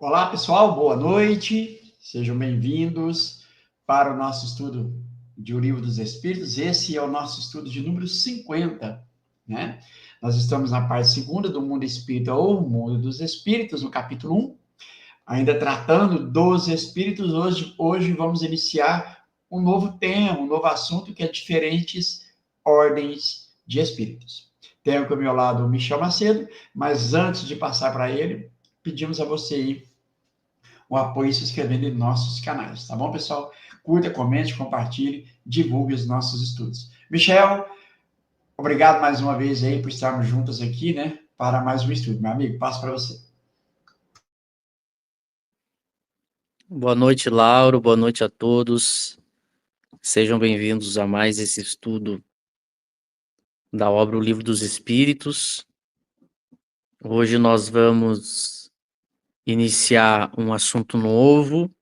Olá, pessoal, boa noite. Sejam bem-vindos para o nosso estudo de O Livro dos Espíritos. Esse é o nosso estudo de número 50, né? Nós estamos na parte segunda do Mundo Espírita ou Mundo dos Espíritos, no capítulo 1, ainda tratando dos espíritos. Hoje vamos iniciar um novo tema, um novo assunto, que é diferentes ordens de espíritos. Tenho aqui ao meu lado o Michel Macedo, mas antes de passar para ele, pedimos a você aí o apoio se inscrevendo em nossos canais, tá bom, pessoal? Curta, comente, compartilhe, divulgue os nossos estudos. Michel, obrigado mais uma vez aí por estarmos juntos aqui, né, para mais um estudo. Meu amigo, passo para você. Boa noite, Lauro. Boa noite a todos. Sejam bem-vindos a mais esse estudo da obra O Livro dos Espíritos. Hoje nós vamos iniciar um assunto novo,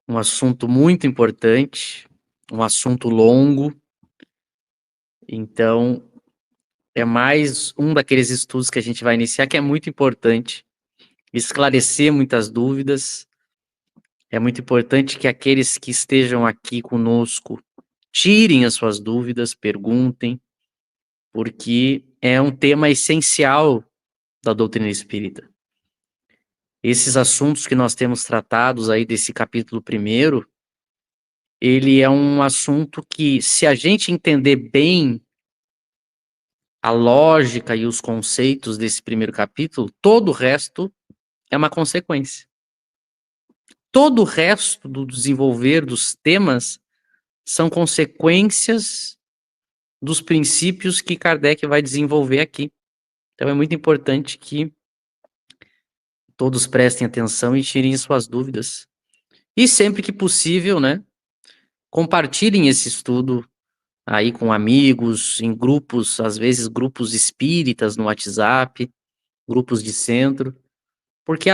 um assunto muito importante, um assunto longo. Então, é mais um daqueles estudos que a gente vai iniciar que é muito importante, esclarecer muitas dúvidas. É muito importante que aqueles que estejam aqui conosco tirem as suas dúvidas, perguntem, porque é um tema essencial da doutrina espírita. Esses assuntos que nós temos tratados aí desse capítulo primeiro, ele é um assunto que, se a gente entender bem a lógica e os conceitos desse primeiro capítulo, todo o resto é uma consequência. Todo o resto do desenvolver dos temas são consequências dos princípios que Kardec vai desenvolver aqui. Então é muito importante que todos prestem atenção e tirem suas dúvidas. E sempre que possível, né, compartilhem esse estudo aí com amigos, em grupos, às vezes grupos espíritas no WhatsApp, grupos de centro, porque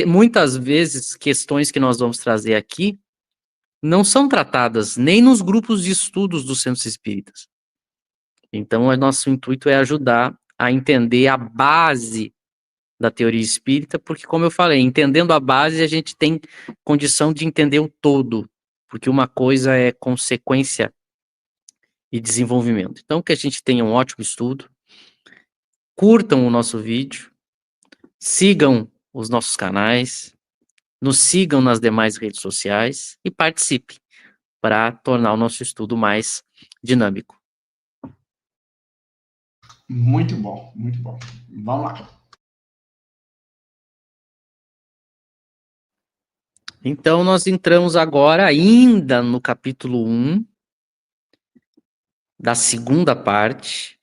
muitas vezes questões que nós vamos trazer aqui não são tratadas nem nos grupos de estudos dos centros espíritas. Então, o nosso intuito é ajudar a entender a base da teoria espírita, porque, como eu falei, entendendo a base, a gente tem condição de entender o todo, porque uma coisa é consequência e desenvolvimento. Então, que a gente tenha um ótimo estudo, curtam o nosso vídeo, sigam os nossos canais, nos sigam nas demais redes sociais e participem para tornar o nosso estudo mais dinâmico. Muito bom, muito bom. Vamos lá. Então, nós entramos agora ainda no capítulo 1, da segunda parte,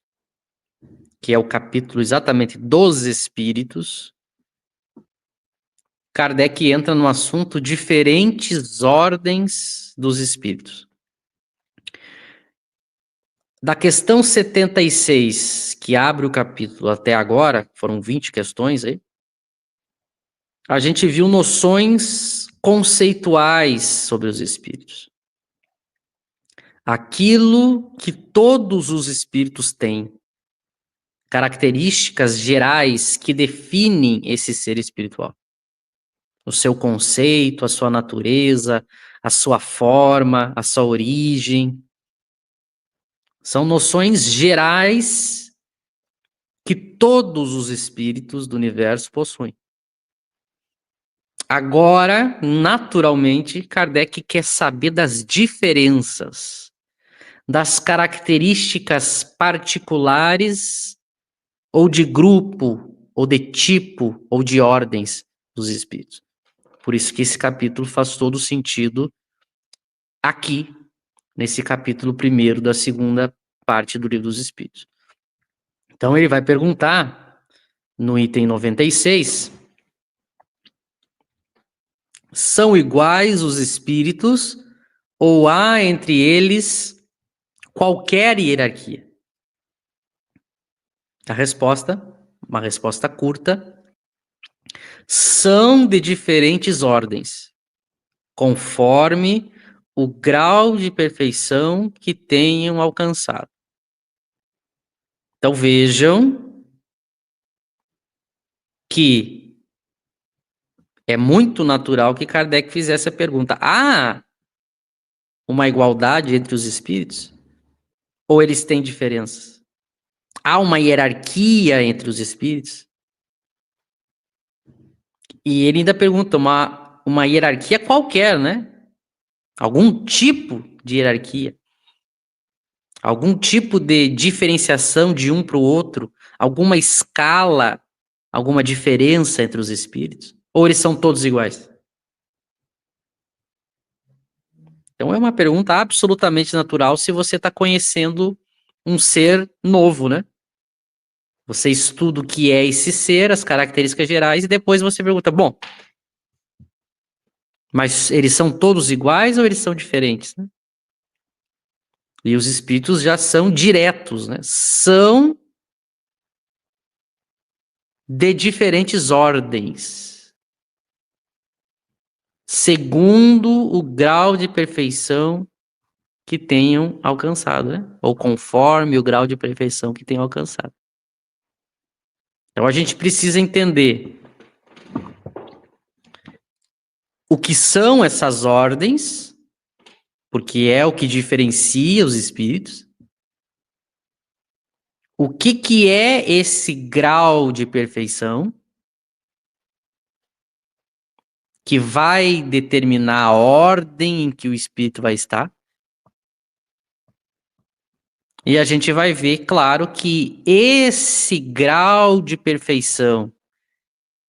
que é o capítulo exatamente dos espíritos. Kardec entra no assunto diferentes ordens dos espíritos. Da questão 76, que abre o capítulo até agora, foram 20 questões aí, a gente viu noções conceituais sobre os espíritos. Aquilo que todos os espíritos têm, características gerais que definem esse ser espiritual. O seu conceito, a sua natureza, a sua forma, a sua origem. São noções gerais que todos os espíritos do universo possuem. Agora, naturalmente, Kardec quer saber das diferenças, das características particulares ou de grupo, ou de tipo, ou de ordens dos espíritos. Por isso que esse capítulo faz todo sentido aqui, nesse capítulo 1º da segunda parte do Livro dos Espíritos. Então ele vai perguntar, no item 96, são iguais os espíritos ou há entre eles qualquer hierarquia? A resposta, uma resposta curta, são de diferentes ordens, conforme o grau de perfeição que tenham alcançado. Então vejam que É muito natural que Kardec fizesse a pergunta: há uma igualdade entre os espíritos? Ou eles têm diferenças? Há uma hierarquia entre os espíritos? E ele ainda pergunta uma hierarquia qualquer, né? Algum tipo de hierarquia, algum tipo de diferenciação de um para o outro, alguma escala, alguma diferença entre os espíritos? Ou eles são todos iguais? Então é uma pergunta absolutamente natural se você está conhecendo um ser novo, né? Você estuda o que é esse ser, as características gerais, e depois você pergunta, bom, mas eles são todos iguais ou eles são diferentes, né? E os espíritos já são diretos, né? São de diferentes ordens, segundo o grau de perfeição que tenham alcançado, né? Ou conforme o grau de perfeição que tenham alcançado. Então a gente precisa entender o que são essas ordens, porque é o que diferencia os espíritos. O que é esse grau de perfeição que vai determinar a ordem em que o espírito vai estar? E a gente vai ver, claro, que esse grau de perfeição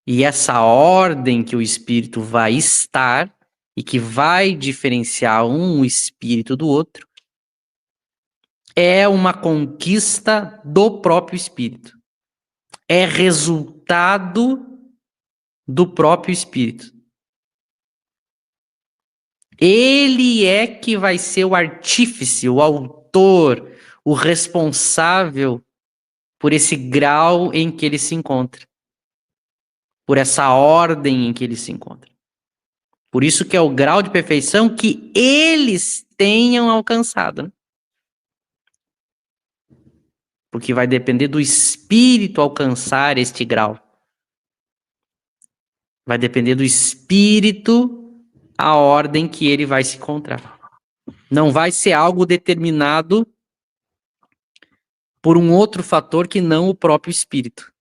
e essa ordem que o espírito vai estar e que vai diferenciar um espírito do outro é uma conquista do próprio espírito. É resultado do próprio espírito. Ele é que vai ser o artífice, o autor, o responsável por esse grau em que ele se encontra, por essa ordem em que ele se encontra. Por isso que é o grau de perfeição que eles tenham alcançado, né? Porque vai depender do espírito alcançar este grau. Vai depender do espírito a ordem que ele vai se encontrar. Não vai ser algo determinado por um outro fator que não o próprio espírito.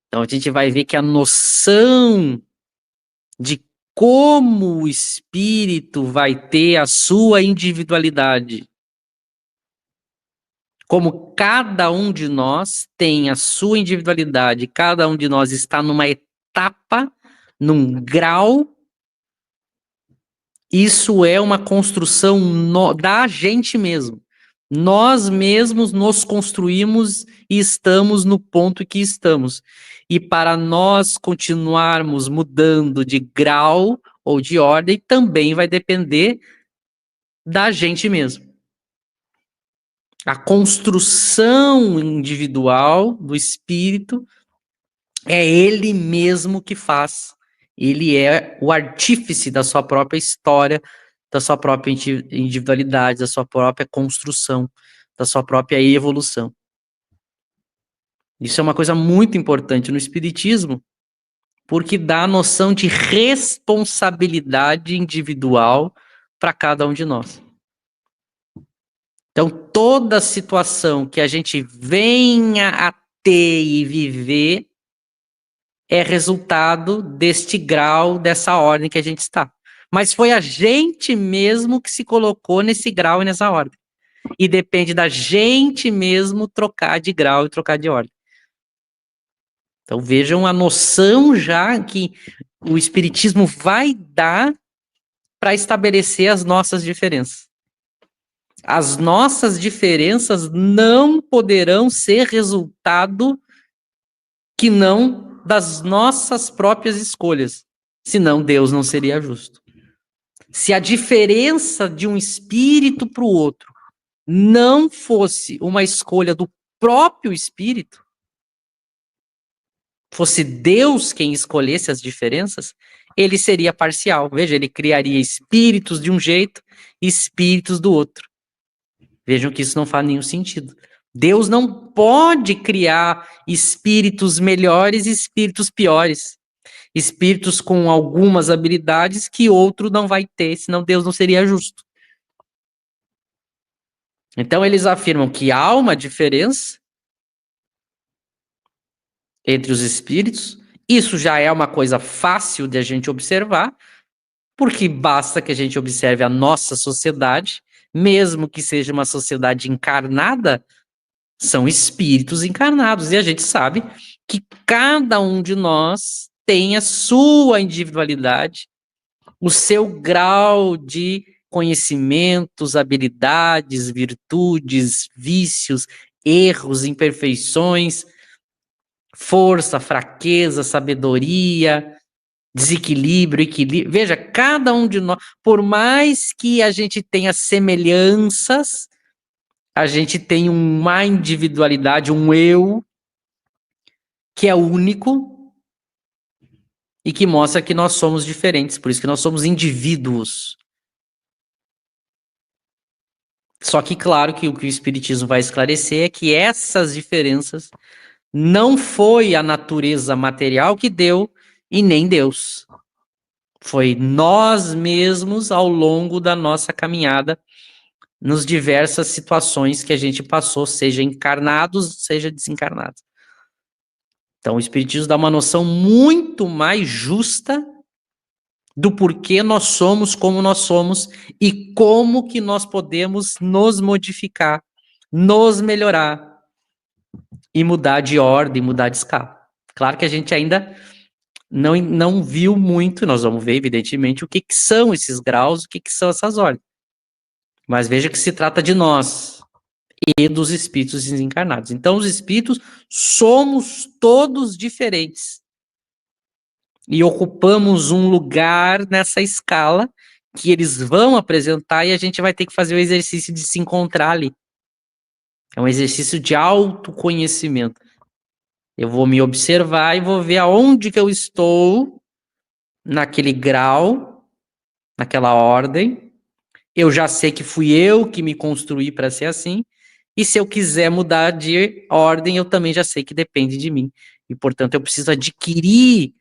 Então a gente vai ver que a noção de como o espírito vai ter a sua individualidade, como cada um de nós tem a sua individualidade, cada um de nós está numa etapa, num grau, isso é uma construção da gente mesmo. Nós mesmos nos construímos e estamos no ponto que estamos. E para nós continuarmos mudando de grau ou de ordem, também vai depender da gente mesmo. A construção individual do espírito é ele mesmo que faz. Ele é o artífice da sua própria história, da sua própria individualidade, da sua própria construção, da sua própria evolução. Isso é uma coisa muito importante no espiritismo, porque dá a noção de responsabilidade individual para cada um de nós. Então, toda situação que a gente venha a ter e viver é resultado deste grau, dessa ordem que a gente está. Mas foi a gente mesmo que se colocou nesse grau e nessa ordem. E depende da gente mesmo trocar de grau e trocar de ordem. Então vejam a noção já que o Espiritismo vai dar para estabelecer as nossas diferenças. As nossas diferenças não poderão ser resultado que não das nossas próprias escolhas, senão Deus não seria justo. Se a diferença de um espírito para o outro não fosse uma escolha do próprio espírito, fosse Deus quem escolhesse as diferenças, ele seria parcial. Veja, ele criaria espíritos de um jeito e espíritos do outro. Vejam que isso não faz nenhum sentido. Deus não pode criar espíritos melhores e espíritos piores. espíritos com algumas habilidades que outro não vai ter, senão Deus não seria justo. Então eles afirmam que há uma diferença entre os espíritos. Isso já é uma coisa fácil de a gente observar, porque basta que a gente observe a nossa sociedade, mesmo que seja uma sociedade encarnada, são espíritos encarnados, e a gente sabe que cada um de nós tem a sua individualidade, o seu grau de conhecimentos, habilidades, virtudes, vícios, erros, imperfeições, força, fraqueza, sabedoria, desequilíbrio, equilíbrio. Veja, cada um de nós, por mais que a gente tenha semelhanças, a gente tem uma individualidade, um eu, que é único e que mostra que nós somos diferentes, por isso que nós somos indivíduos. Só que, claro, que o que o Espiritismo vai esclarecer é que essas diferenças não foi a natureza material que deu e nem Deus. Foi nós mesmos ao longo da nossa caminhada, nas diversas situações que a gente passou, seja encarnados, seja desencarnados. Então, o Espiritismo dá uma noção muito mais justa do porquê nós somos como nós somos e como que nós podemos nos modificar, nos melhorar e mudar de ordem, mudar de escala. Claro que a gente ainda não viu muito, nós vamos ver, evidentemente, o que são esses graus, o que são essas ordens. Mas veja que se trata de nós e dos espíritos desencarnados. Então, os espíritos somos todos diferentes. E ocupamos um lugar nessa escala que eles vão apresentar e a gente vai ter que fazer o exercício de se encontrar ali. É um exercício de autoconhecimento. Eu vou me observar e vou ver aonde que eu estou naquele grau, naquela ordem. Eu já sei que fui eu que me construí para ser assim. E se eu quiser mudar de ordem, eu também já sei que depende de mim. E, portanto, eu preciso adquirir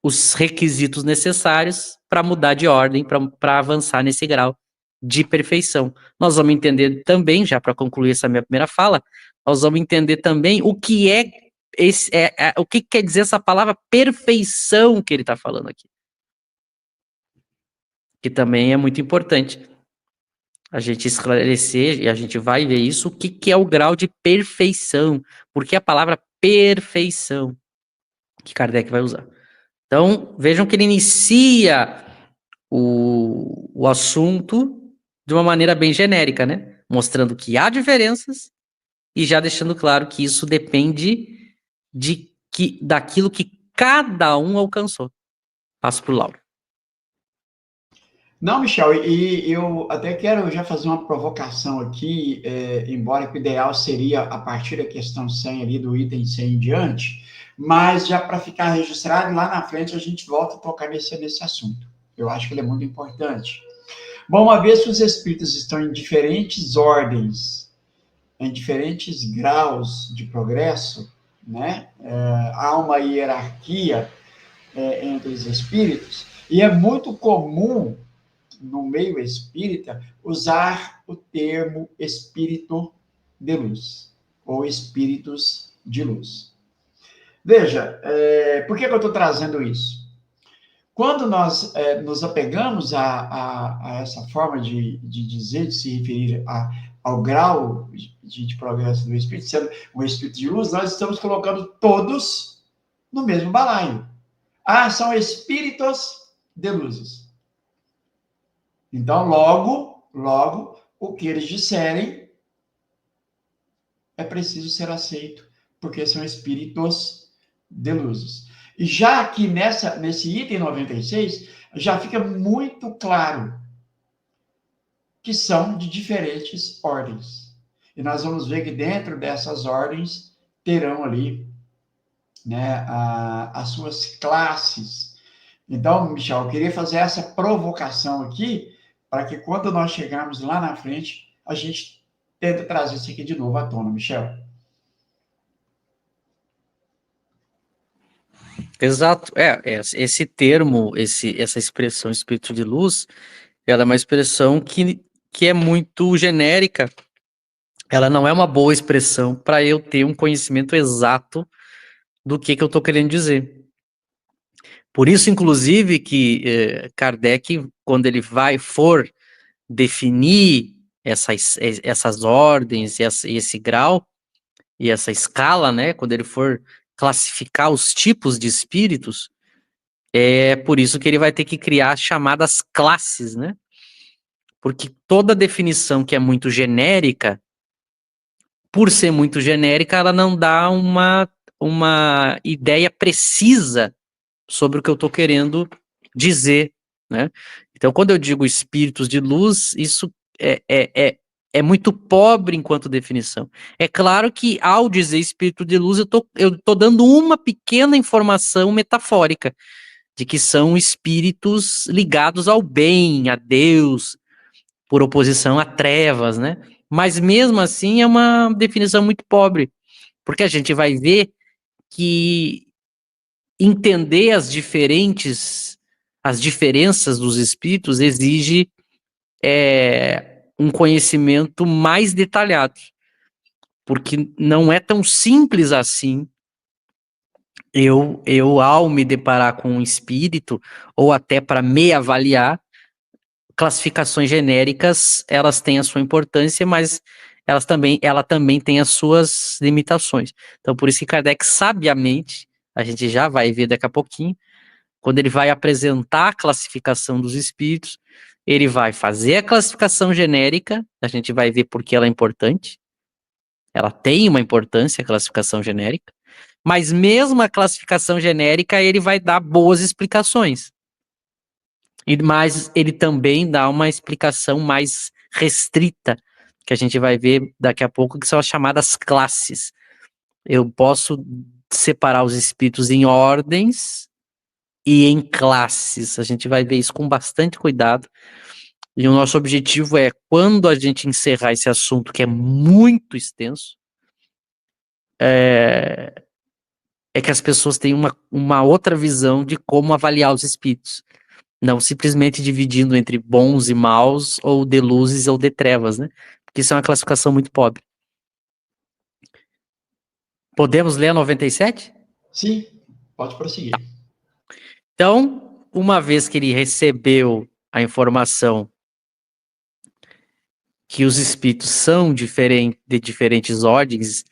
os requisitos necessários para mudar de ordem, para avançar nesse grau de perfeição. Nós vamos entender também, já para concluir essa minha primeira fala, nós vamos entender também o que o que quer dizer essa palavra perfeição que ele está falando aqui. Que também é muito importante a gente esclarecer, e a gente vai ver isso, o que é o grau de perfeição, porque a palavra perfeição que Kardec vai usar. Então, vejam que ele inicia o assunto de uma maneira bem genérica, né? Mostrando que há diferenças e já deixando claro que isso depende daquilo que cada um alcançou. Passo para o Lauro. Não, Michel, e eu até quero já fazer uma provocação aqui, embora o ideal seria a partir da questão 100 ali, do item 100 em diante, mas já para ficar registrado, lá na frente a gente volta a tocar nesse assunto. Eu acho que ele é muito importante. Bom, uma vez que os espíritos estão em diferentes ordens, em diferentes graus de progresso, né? Há uma hierarquia entre os espíritos, e é muito comum no meio espírita, usar o termo espírito de luz, ou espíritos de luz. Veja, por que eu estou trazendo isso? Quando nós nos apegamos a essa forma de dizer, de se referir ao grau de progresso do espírito, sendo um espírito de luz, nós estamos colocando todos no mesmo balaio. Ah, são espíritos de luzes. Então, logo, o que eles disserem é preciso ser aceito, porque são espíritos de luzes. E já aqui nesse item 96, já fica muito claro que são de diferentes ordens. E nós vamos ver que dentro dessas ordens terão ali, né, as suas classes. Então, Michel, eu queria fazer essa provocação aqui, para que quando nós chegarmos lá na frente, a gente tente trazer isso aqui de novo à tona, Michel. Exato. Esse termo, essa expressão espírito de luz, ela é uma expressão que é muito genérica. Ela não é uma boa expressão para eu ter um conhecimento exato do que eu estou querendo dizer. Por isso, inclusive, que Kardec, quando ele for definir essas ordens, esse grau e essa escala, né? Quando ele for classificar os tipos de espíritos, é por isso que ele vai ter que criar chamadas classes, né? Porque toda definição que é muito genérica, por ser muito genérica, ela não dá uma ideia precisa sobre o que eu estou querendo dizer, né? Então, quando eu digo espíritos de luz, isso é muito pobre enquanto definição. É claro que, ao dizer espírito de luz, eu tô dando uma pequena informação metafórica, de que são espíritos ligados ao bem, a Deus, por oposição a trevas, né? Mas mesmo assim é uma definição muito pobre, porque a gente vai ver que entender as diferenças dos espíritos exige um conhecimento mais detalhado, porque não é tão simples assim eu ao me deparar com um espírito, ou até para me avaliar, classificações genéricas, elas têm a sua importância, mas ela também tem as suas limitações. Então, por isso que Kardec, sabiamente, a gente já vai ver daqui a pouquinho, quando ele vai apresentar a classificação dos espíritos, ele vai fazer a classificação genérica, a gente vai ver por que ela é importante, ela tem uma importância, a classificação genérica, mas mesmo a classificação genérica, ele vai dar boas explicações. Mas ele também dá uma explicação mais restrita, que a gente vai ver daqui a pouco, que são as chamadas classes. Eu posso separar os espíritos em ordens e em classes. A gente vai ver isso com bastante cuidado. E o nosso objetivo é, quando a gente encerrar esse assunto, que é muito extenso, é que as pessoas tenham uma outra visão de como avaliar os espíritos. Não simplesmente dividindo entre bons e maus, ou de luzes ou de trevas, né? Porque isso é uma classificação muito pobre. Podemos ler a 97? Sim, pode prosseguir. Então, uma vez que ele recebeu a informação que os espíritos são de diferentes ordens,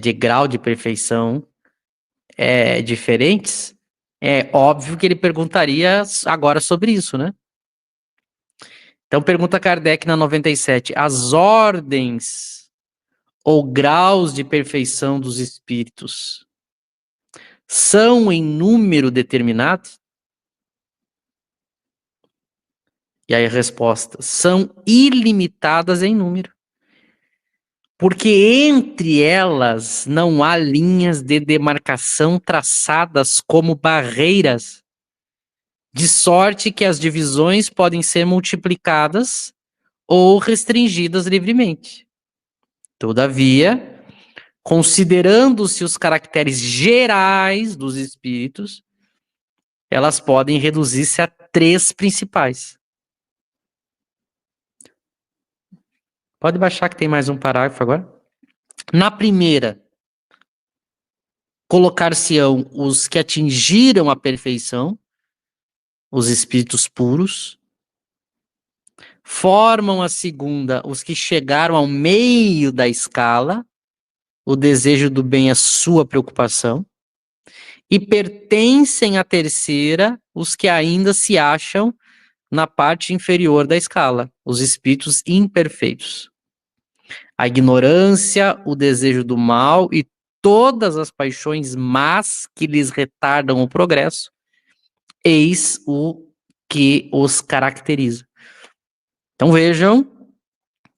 de grau de perfeição diferentes, é óbvio que ele perguntaria agora sobre isso, né? Então, pergunta Kardec na 97, as ordens ou graus de perfeição dos espíritos são em número determinado? E aí a resposta, são ilimitadas em número. Porque entre elas não há linhas de demarcação traçadas como barreiras, de sorte que as divisões podem ser multiplicadas ou restringidas livremente. Todavia, considerando-se os caracteres gerais dos espíritos, elas podem reduzir-se a 3 principais. Pode baixar que tem mais um parágrafo agora. Na primeira, colocar-se-ão os que atingiram a perfeição, os espíritos puros. Formam a segunda os que chegaram ao meio da escala, o desejo do bem é sua preocupação. E pertencem à terceira os que ainda se acham na parte inferior da escala, os espíritos imperfeitos. A ignorância, o desejo do mal e todas as paixões más que lhes retardam o progresso, eis o que os caracteriza. Então vejam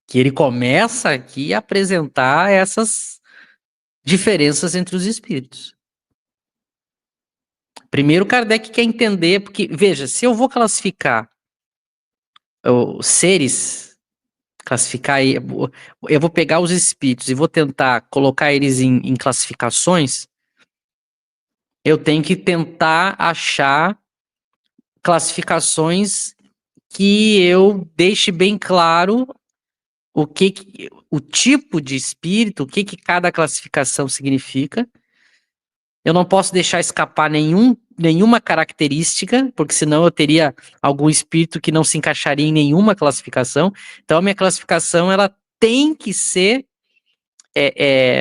que ele começa aqui a apresentar essas diferenças entre os espíritos. Primeiro, Kardec quer entender, porque, veja, se eu vou classificar os seres, eu vou pegar os espíritos e vou tentar colocar eles em classificações, eu tenho que tentar achar classificações que eu deixe bem claro o tipo de espírito, o que cada classificação significa. Eu não posso deixar escapar nenhuma característica, porque senão eu teria algum espírito que não se encaixaria em nenhuma classificação. Então, a minha classificação ela tem que ser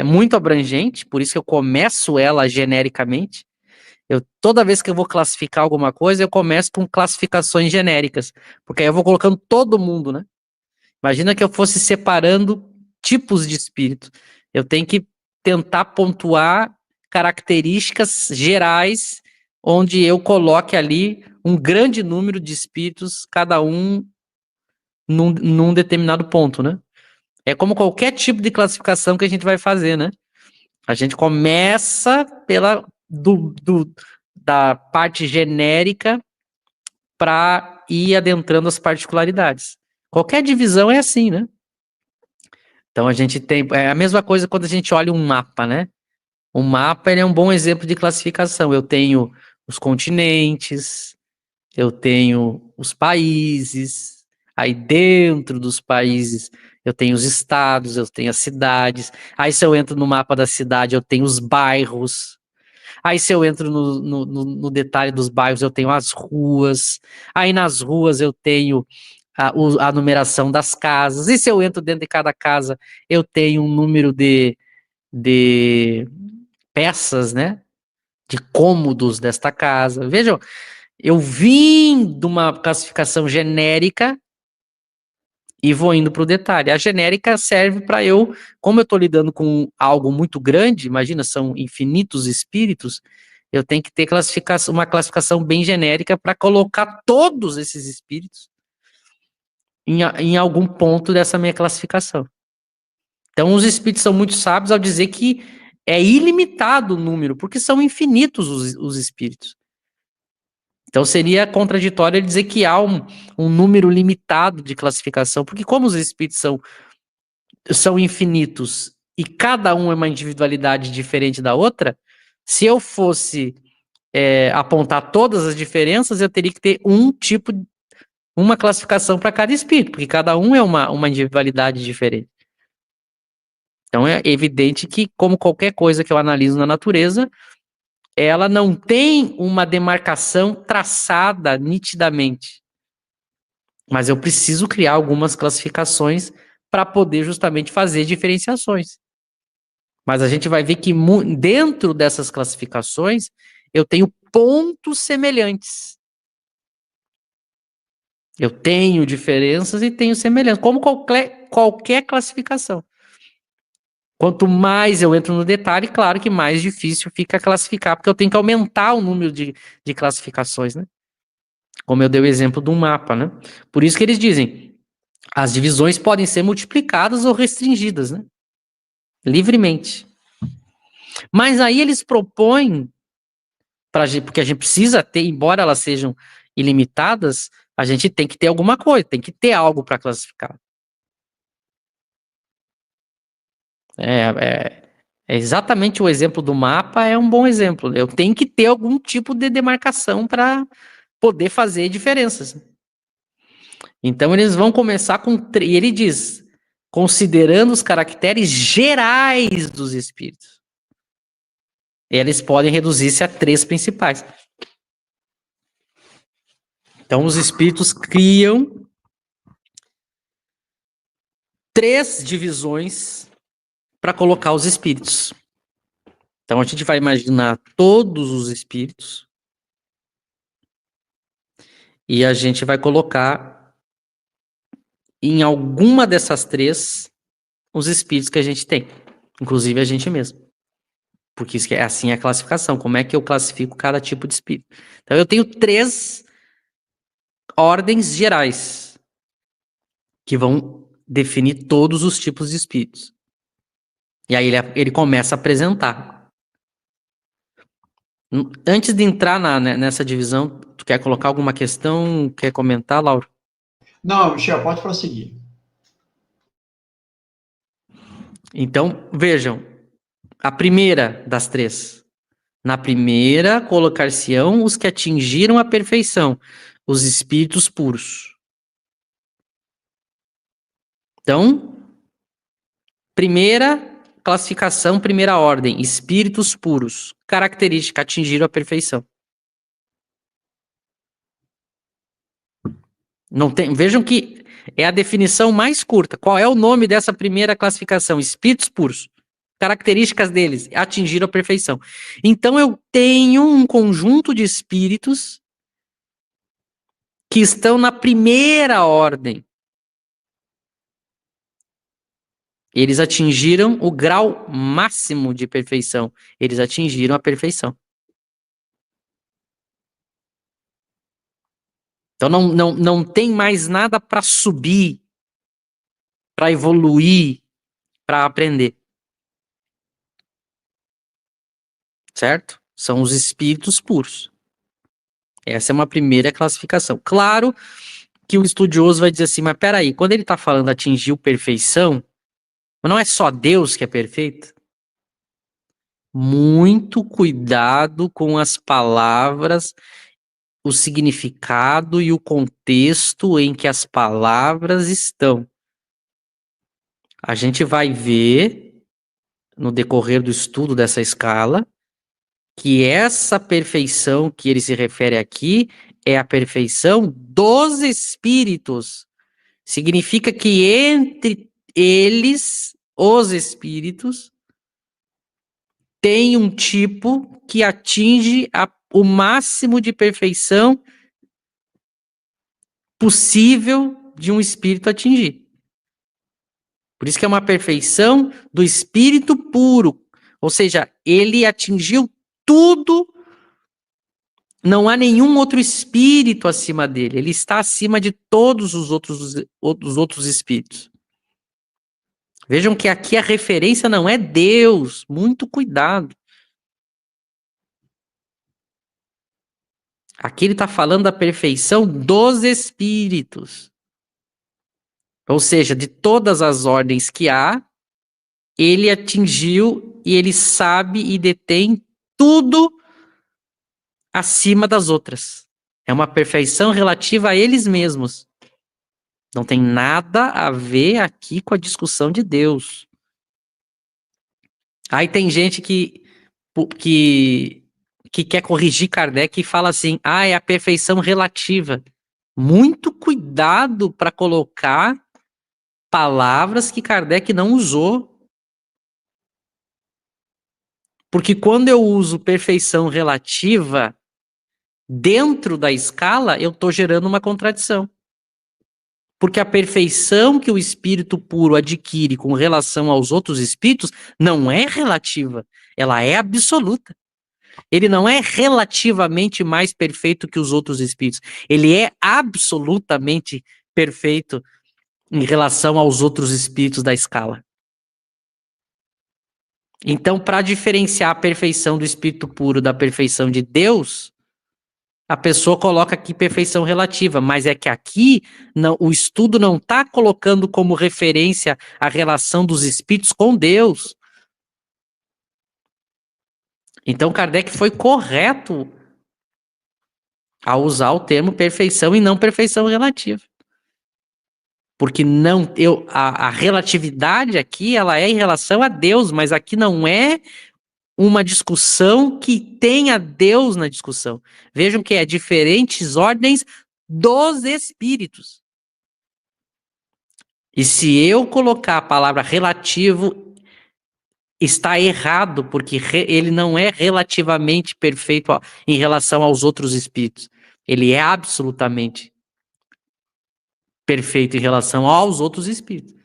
muito abrangente, por isso que eu começo ela genericamente. Toda vez que eu vou classificar alguma coisa, eu começo com classificações genéricas, porque aí eu vou colocando todo mundo, né? Imagina que eu fosse separando tipos de espírito. Eu tenho que tentar pontuar características gerais, onde eu coloque ali um grande número de espíritos, cada um num determinado ponto, né? É como qualquer tipo de classificação que a gente vai fazer, né? A gente começa da parte genérica para ir adentrando as particularidades. Qualquer divisão é assim, né? Então a gente tem. É a mesma coisa quando a gente olha um mapa, né? O mapa ele é um bom exemplo de classificação. Eu tenho os continentes, eu tenho os países, aí dentro dos países eu tenho os estados, eu tenho as cidades. Aí se eu entro no mapa da cidade, eu tenho os bairros. Aí se eu entro no detalhe dos bairros, eu tenho as ruas. Aí nas ruas eu tenho a numeração das casas. E se eu entro dentro de cada casa, eu tenho um número de peças, né? De cômodos desta casa. Vejam, eu vim de uma classificação genérica e vou indo para o detalhe. A genérica serve para eu, como eu estou lidando com algo muito grande, imagina, são infinitos espíritos, eu tenho que ter uma classificação bem genérica para colocar todos esses espíritos em algum ponto dessa minha classificação. Então, os espíritos são muito sábios ao dizer que é ilimitado o número, porque são infinitos os espíritos. Então, seria contraditório dizer que há um número limitado de classificação, porque como os espíritos são infinitos e cada um é uma individualidade diferente da outra, se eu fosse apontar todas as diferenças, eu teria que ter uma classificação para cada espírito, porque cada um é uma individualidade diferente. Então é evidente que, como qualquer coisa que eu analiso na natureza, ela não tem uma demarcação traçada nitidamente. Mas eu preciso criar algumas classificações para poder justamente fazer diferenciações. Mas a gente vai ver que dentro dessas classificações eu tenho pontos semelhantes. Eu tenho diferenças e tenho semelhanças, como qualquer classificação. Quanto mais eu entro no detalhe, claro que mais difícil fica classificar, porque eu tenho que aumentar o número de classificações, né? Como eu dei o exemplo do mapa, né? Por isso que eles dizem, as divisões podem ser multiplicadas ou restringidas, né? Livremente. Mas aí eles propõem, porque a gente precisa ter, embora elas sejam ilimitadas, a gente tem que ter alguma coisa, tem que ter algo para classificar. É exatamente o exemplo do mapa, é um bom exemplo. Eu tenho que ter algum tipo de demarcação para poder fazer diferenças. Então eles vão começar com, e ele diz, considerando os caracteres gerais dos espíritos. Eles podem reduzir-se a 3 principais. Então os espíritos criam 3 divisões para colocar os espíritos. Então a gente vai imaginar todos os espíritos e a gente vai colocar em alguma dessas 3 os espíritos que a gente tem, inclusive a gente mesmo. Porque isso é assim a classificação. Como é que eu classifico cada tipo de espírito? Então eu tenho 3 ordens gerais que vão definir todos os tipos de espíritos. E aí ele começa a apresentar. Antes de entrar nessa divisão, tu quer colocar alguma questão? Quer comentar, Lauro? Não, Michel, pode prosseguir. Então, vejam, a primeira das 3, Na primeira, colocar-se-ão os que atingiram a perfeição, os espíritos puros. Então, primeira classificação, primeira ordem, espíritos puros. Característica, atingiram a perfeição. Não tem, vejam que é a definição mais curta. Qual é o nome dessa primeira classificação? Espíritos puros. Características deles, atingiram a perfeição. Então eu tenho um conjunto de espíritos que estão na primeira ordem. Eles atingiram o grau máximo de perfeição. Eles atingiram a perfeição. Então não tem mais nada para subir, para evoluir, para aprender. Certo? São os espíritos puros. Essa é uma primeira classificação. Claro que o estudioso vai dizer assim, mas peraí, quando ele está falando atingiu perfeição, não é só Deus que é perfeito? Muito cuidado com as palavras, o significado e o contexto em que as palavras estão. A gente vai ver, no decorrer do estudo dessa escala, que essa perfeição que ele se refere aqui é a perfeição dos espíritos. Significa que entre eles, os espíritos, tem um tipo que atinge o máximo de perfeição possível de um espírito atingir. Por isso que é uma perfeição do espírito puro. Ou seja, ele atingiu tudo. Não há nenhum outro espírito acima dele. Ele está acima de todos os outros espíritos. Vejam que aqui a referência não é Deus. Muito cuidado. Aqui ele está falando da perfeição dos espíritos. Ou seja, de todas as ordens que há, ele atingiu e ele sabe e detém tudo acima das outras. É uma perfeição relativa a eles mesmos. Não tem nada a ver aqui com a discussão de Deus. Aí tem gente que quer corrigir Kardec e fala assim, é a perfeição relativa. Muito cuidado para colocar palavras que Kardec não usou. Porque quando eu uso perfeição relativa dentro da escala, eu estou gerando uma contradição. Porque a perfeição que o espírito puro adquire com relação aos outros espíritos não é relativa, ela é absoluta. Ele não é relativamente mais perfeito que os outros espíritos, ele é absolutamente perfeito em relação aos outros espíritos da escala. Então, para diferenciar a perfeição do espírito puro da perfeição de Deus, a pessoa coloca aqui perfeição relativa, mas é que aqui o estudo não está colocando como referência a relação dos espíritos com Deus. Então Kardec foi correto ao usar o termo perfeição e não perfeição relativa. Porque a relatividade aqui ela é em relação a Deus, mas aqui não é uma discussão que tenha Deus na discussão. Vejam que é diferentes ordens dos espíritos. E se eu colocar a palavra relativo, está errado, porque ele não é relativamente perfeito em relação aos outros espíritos. Ele é absolutamente perfeito em relação aos outros espíritos.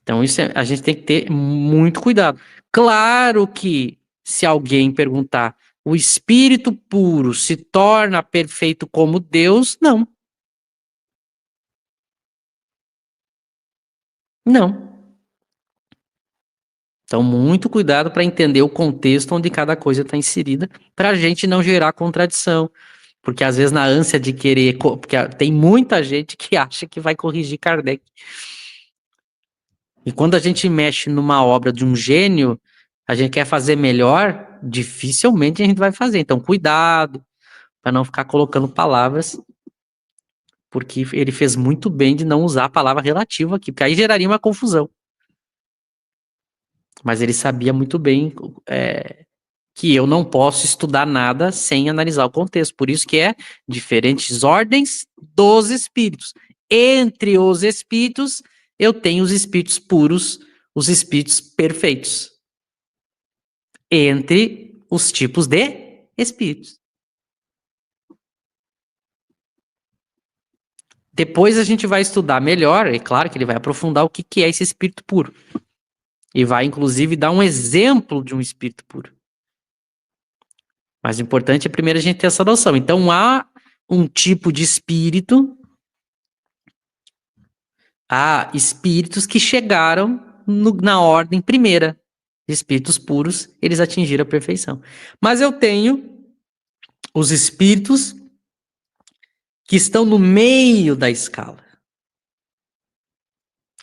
Então, a gente tem que ter muito cuidado. Claro que, se alguém perguntar, o espírito puro se torna perfeito como Deus? Não. Não. Então, muito cuidado para entender o contexto onde cada coisa está inserida, para a gente não gerar contradição. Porque, às vezes, na ânsia de querer... Porque tem muita gente que acha que vai corrigir Kardec. E quando a gente mexe numa obra de um gênio, a gente quer fazer melhor, dificilmente a gente vai fazer. Então, cuidado para não ficar colocando palavras, porque ele fez muito bem de não usar a palavra relativa aqui, porque aí geraria uma confusão. Mas ele sabia muito bem que eu não posso estudar nada sem analisar o contexto. Por isso que é diferentes ordens dos espíritos. Entre os espíritos, eu tenho os espíritos puros, os espíritos perfeitos. Entre os tipos de espíritos. Depois a gente vai estudar melhor, é claro que ele vai aprofundar o que é esse espírito puro. E vai, inclusive, dar um exemplo de um espírito puro. Mas o importante é primeiro a gente ter essa noção. Então, há um tipo de espírito, há espíritos que chegaram na ordem primeira. Espíritos puros, eles atingiram a perfeição. Mas eu tenho os espíritos que estão no meio da escala,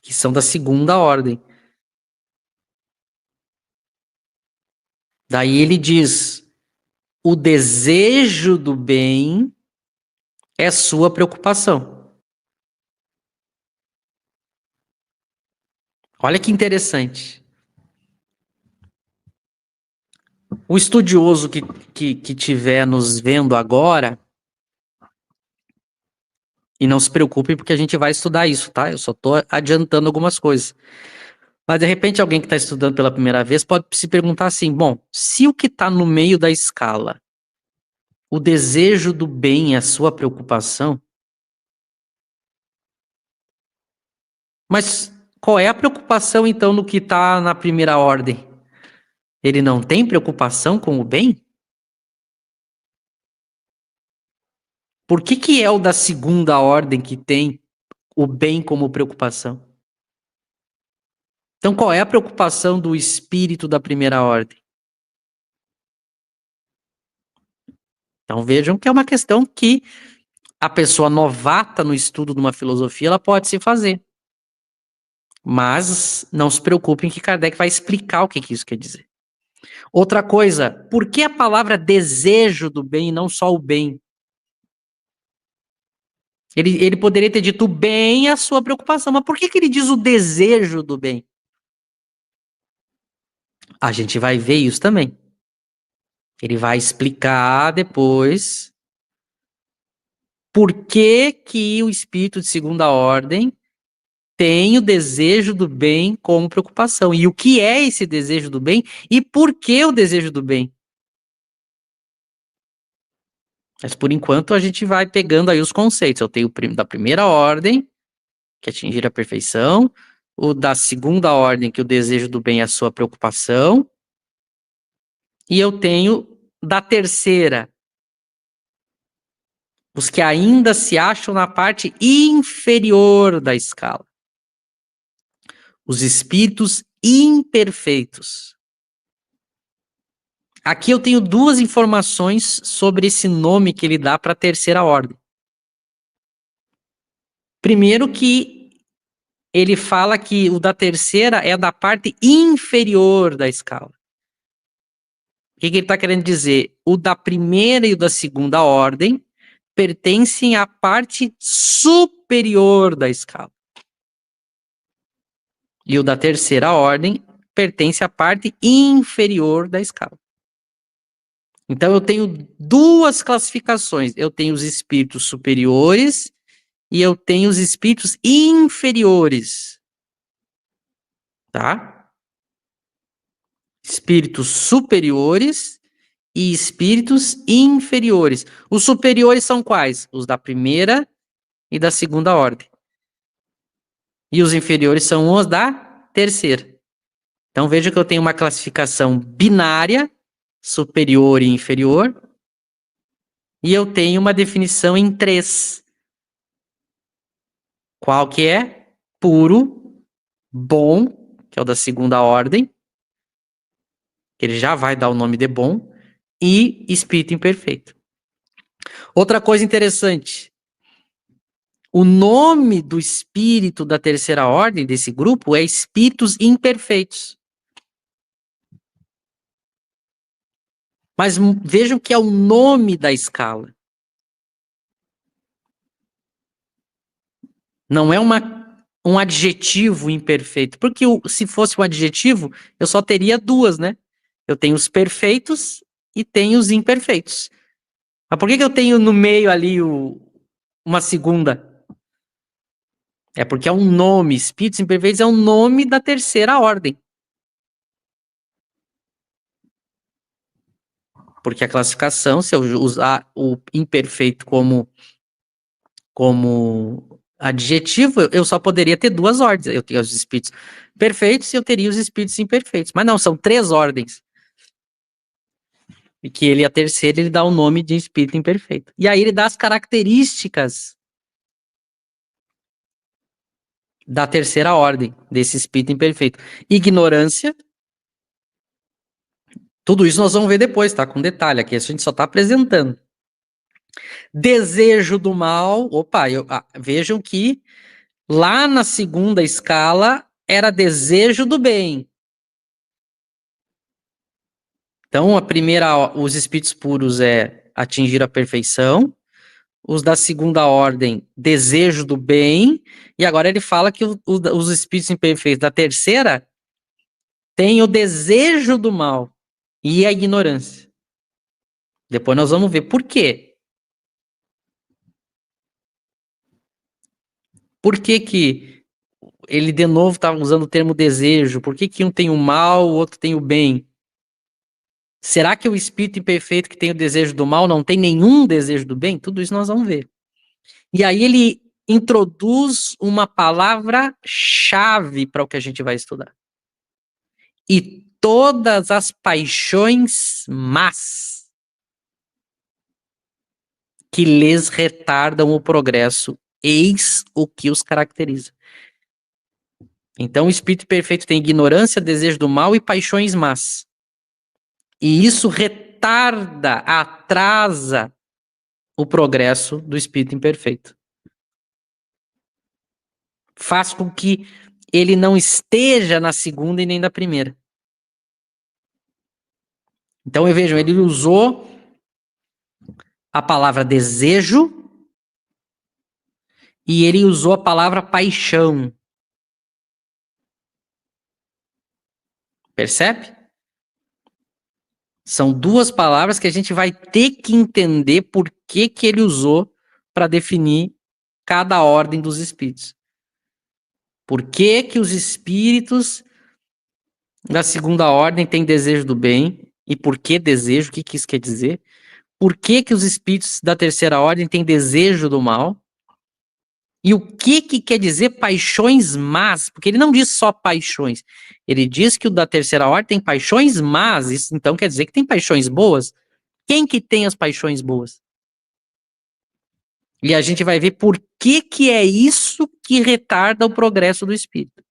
que são da segunda ordem. Daí ele diz: o desejo do bem é sua preocupação. Olha que interessante. O estudioso que estiver nos vendo agora, e não se preocupe porque a gente vai estudar isso, tá? Eu só estou adiantando algumas coisas. Mas de repente alguém que está estudando pela primeira vez pode se perguntar assim, bom, se o que está no meio da escala, o desejo do bem é a sua preocupação, mas qual é a preocupação então no que está na primeira ordem? Ele não tem preocupação com o bem? Por que é o da segunda ordem que tem o bem como preocupação? Então, qual é a preocupação do espírito da primeira ordem? Então, vejam que é uma questão que a pessoa novata no estudo de uma filosofia, ela pode se fazer. Mas não se preocupem que Kardec vai explicar o que isso quer dizer. Outra coisa, por que a palavra desejo do bem e não só o bem? Ele poderia ter dito o bem é a sua preocupação, mas por que ele diz o desejo do bem? A gente vai ver isso também. Ele vai explicar depois por que o espírito de segunda ordem tem o desejo do bem como preocupação. E o que é esse desejo do bem e por que o desejo do bem? Mas por enquanto a gente vai pegando aí os conceitos. Eu tenho o da primeira ordem, que é atingir a perfeição, o da segunda ordem, que o desejo do bem é a sua preocupação, e eu tenho da terceira, os que ainda se acham na parte inferior da escala. Os espíritos imperfeitos. Aqui eu tenho duas informações sobre esse nome que ele dá para a terceira ordem. Primeiro que ele fala que o da terceira é da parte inferior da escala. O que ele está querendo dizer? O da primeira e o da segunda ordem pertencem à parte superior da escala. E o da terceira ordem pertence à parte inferior da escala. Então eu tenho duas classificações. Eu tenho os espíritos superiores e eu tenho os espíritos inferiores. Tá? Espíritos superiores e espíritos inferiores. Os superiores são quais? Os da primeira e da segunda ordem. E os inferiores são os da terceira. Então veja que eu tenho uma classificação binária, superior e inferior, e eu tenho uma definição em 3. Qual que é? Puro, bom, que é o da segunda ordem, que ele já vai dar o nome de bom, e espírito imperfeito. Outra coisa interessante, o nome do espírito da terceira ordem, desse grupo, é espíritos imperfeitos. Mas vejam que é o nome da escala. Não é um adjetivo imperfeito. Porque se fosse um adjetivo, eu só teria duas, né? Eu tenho os perfeitos e tenho os imperfeitos. Mas por que eu tenho no meio ali uma segunda? É porque é um nome. Espíritos imperfeitos é um nome da terceira ordem. Porque a classificação, se eu usar o imperfeito como adjetivo, eu só poderia ter duas ordens. Eu tenho os espíritos perfeitos e eu teria os espíritos imperfeitos. Mas não, são três ordens. E que ele, a terceira, ele dá o nome de espírito imperfeito. E aí ele dá as características da terceira ordem, desse espírito imperfeito. Ignorância. Tudo isso nós vamos ver depois, tá? Com detalhe aqui, a gente só está apresentando. Desejo do mal. Opa, vejam que lá na segunda escala era desejo do bem. Então, a primeira, os espíritos puros é atingir a perfeição. Os da segunda ordem, desejo do bem. E agora ele fala que os espíritos imperfeitos da terceira têm o desejo do mal e a ignorância. Depois nós vamos ver por quê. Por que que ele de novo está usando o termo desejo? Por que que um tem o mal, o outro tem o bem? Será que o espírito imperfeito que tem o desejo do mal não tem nenhum desejo do bem? Tudo isso nós vamos ver. E aí ele introduz uma palavra-chave para o que a gente vai estudar. E todas as paixões más que lhes retardam o progresso, eis o que os caracteriza. Então o espírito perfeito tem ignorância, desejo do mal e paixões más. E isso retarda, atrasa o progresso do espírito imperfeito. Faz com que ele não esteja na segunda e nem na primeira. Então, vejam, ele usou a palavra desejo e ele usou a palavra paixão. Percebe? São duas palavras que a gente vai ter que entender por que que ele usou para definir cada ordem dos espíritos. Por que que os espíritos da segunda ordem têm desejo do bem? E por que desejo? O que que isso quer dizer? Por que que os espíritos da terceira ordem têm desejo do mal? E o que que quer dizer paixões más? Porque ele não diz só paixões. Ele diz que o da terceira ordem tem paixões más. Isso então quer dizer que tem paixões boas? Quem que tem as paixões boas? E a gente vai ver por que que é isso que retarda o progresso do espírito.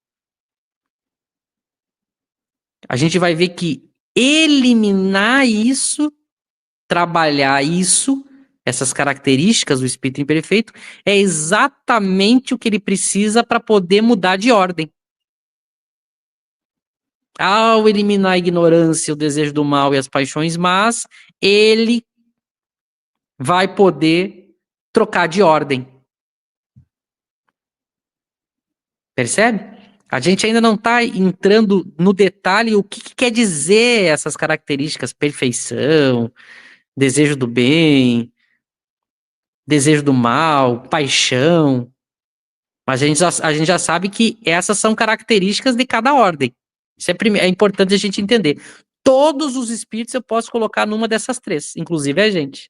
A gente vai ver que eliminar isso, trabalhar isso, essas características do espírito imperfeito, é exatamente o que ele precisa para poder mudar de ordem. Ao eliminar a ignorância, o desejo do mal e as paixões más, ele vai poder trocar de ordem. Percebe? A gente ainda não está entrando no detalhe o que quer dizer essas características, perfeição, desejo do bem, desejo do mal, paixão. Mas a gente já sabe que essas são características de cada ordem. Isso é importante a gente entender. Todos os espíritos eu posso colocar numa dessas três, inclusive a gente.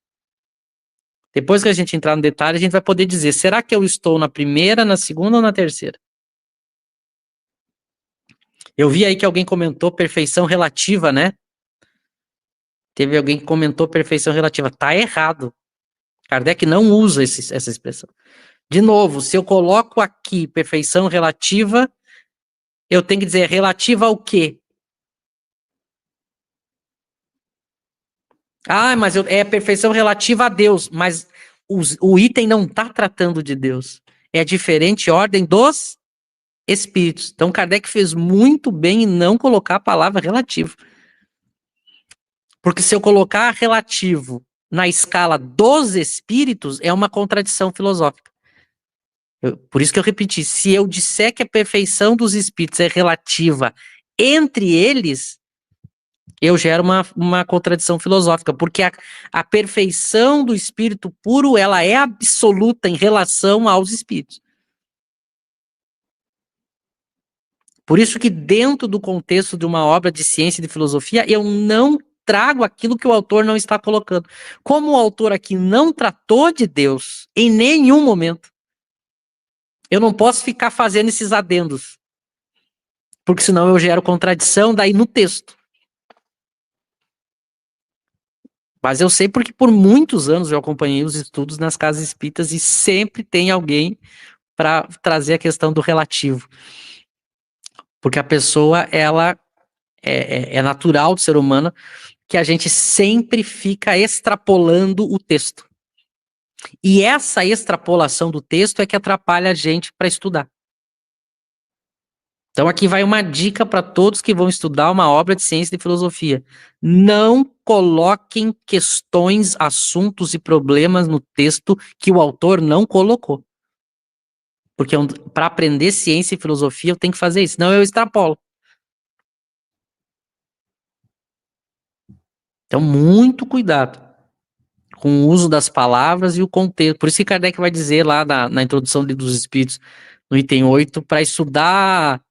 Depois que a gente entrar no detalhe, a gente vai poder dizer, será que eu estou na primeira, na segunda ou na terceira? Eu vi aí que alguém comentou perfeição relativa, né? Teve alguém que comentou perfeição relativa. Tá errado. Kardec não usa essa expressão. De novo, se eu coloco aqui perfeição relativa, eu tenho que dizer relativa ao quê? Ah, mas é perfeição relativa a Deus. Mas o item não está tratando de Deus. É a diferente ordem dos espíritos. Então, Kardec fez muito bem em não colocar a palavra relativo. Porque se eu colocar relativo na escala dos espíritos, é uma contradição filosófica. Por isso que eu repeti, se eu disser que a perfeição dos espíritos é relativa entre eles, eu gero uma contradição filosófica, porque a perfeição do espírito puro, ela é absoluta em relação aos espíritos. Por isso que dentro do contexto de uma obra de ciência e de filosofia, eu não trago aquilo que o autor não está colocando. Como o autor aqui não tratou de Deus em nenhum momento, eu não posso ficar fazendo esses adendos, porque senão eu gero contradição daí no texto. Mas eu sei porque por muitos anos eu acompanhei os estudos nas casas espíritas e sempre tem alguém para trazer a questão do relativo. Porque a pessoa, ela é natural do ser humano que a gente sempre fica extrapolando o texto. E essa extrapolação do texto é que atrapalha a gente para estudar. Então aqui vai uma dica para todos que vão estudar uma obra de ciência e de filosofia. Não coloquem questões, assuntos e problemas no texto que o autor não colocou. Porque para aprender ciência e filosofia eu tenho que fazer isso, senão eu extrapolo. Então muito cuidado com o uso das palavras e o contexto. Por isso que Kardec vai dizer lá na introdução dos Espíritos, no item 8, para estudar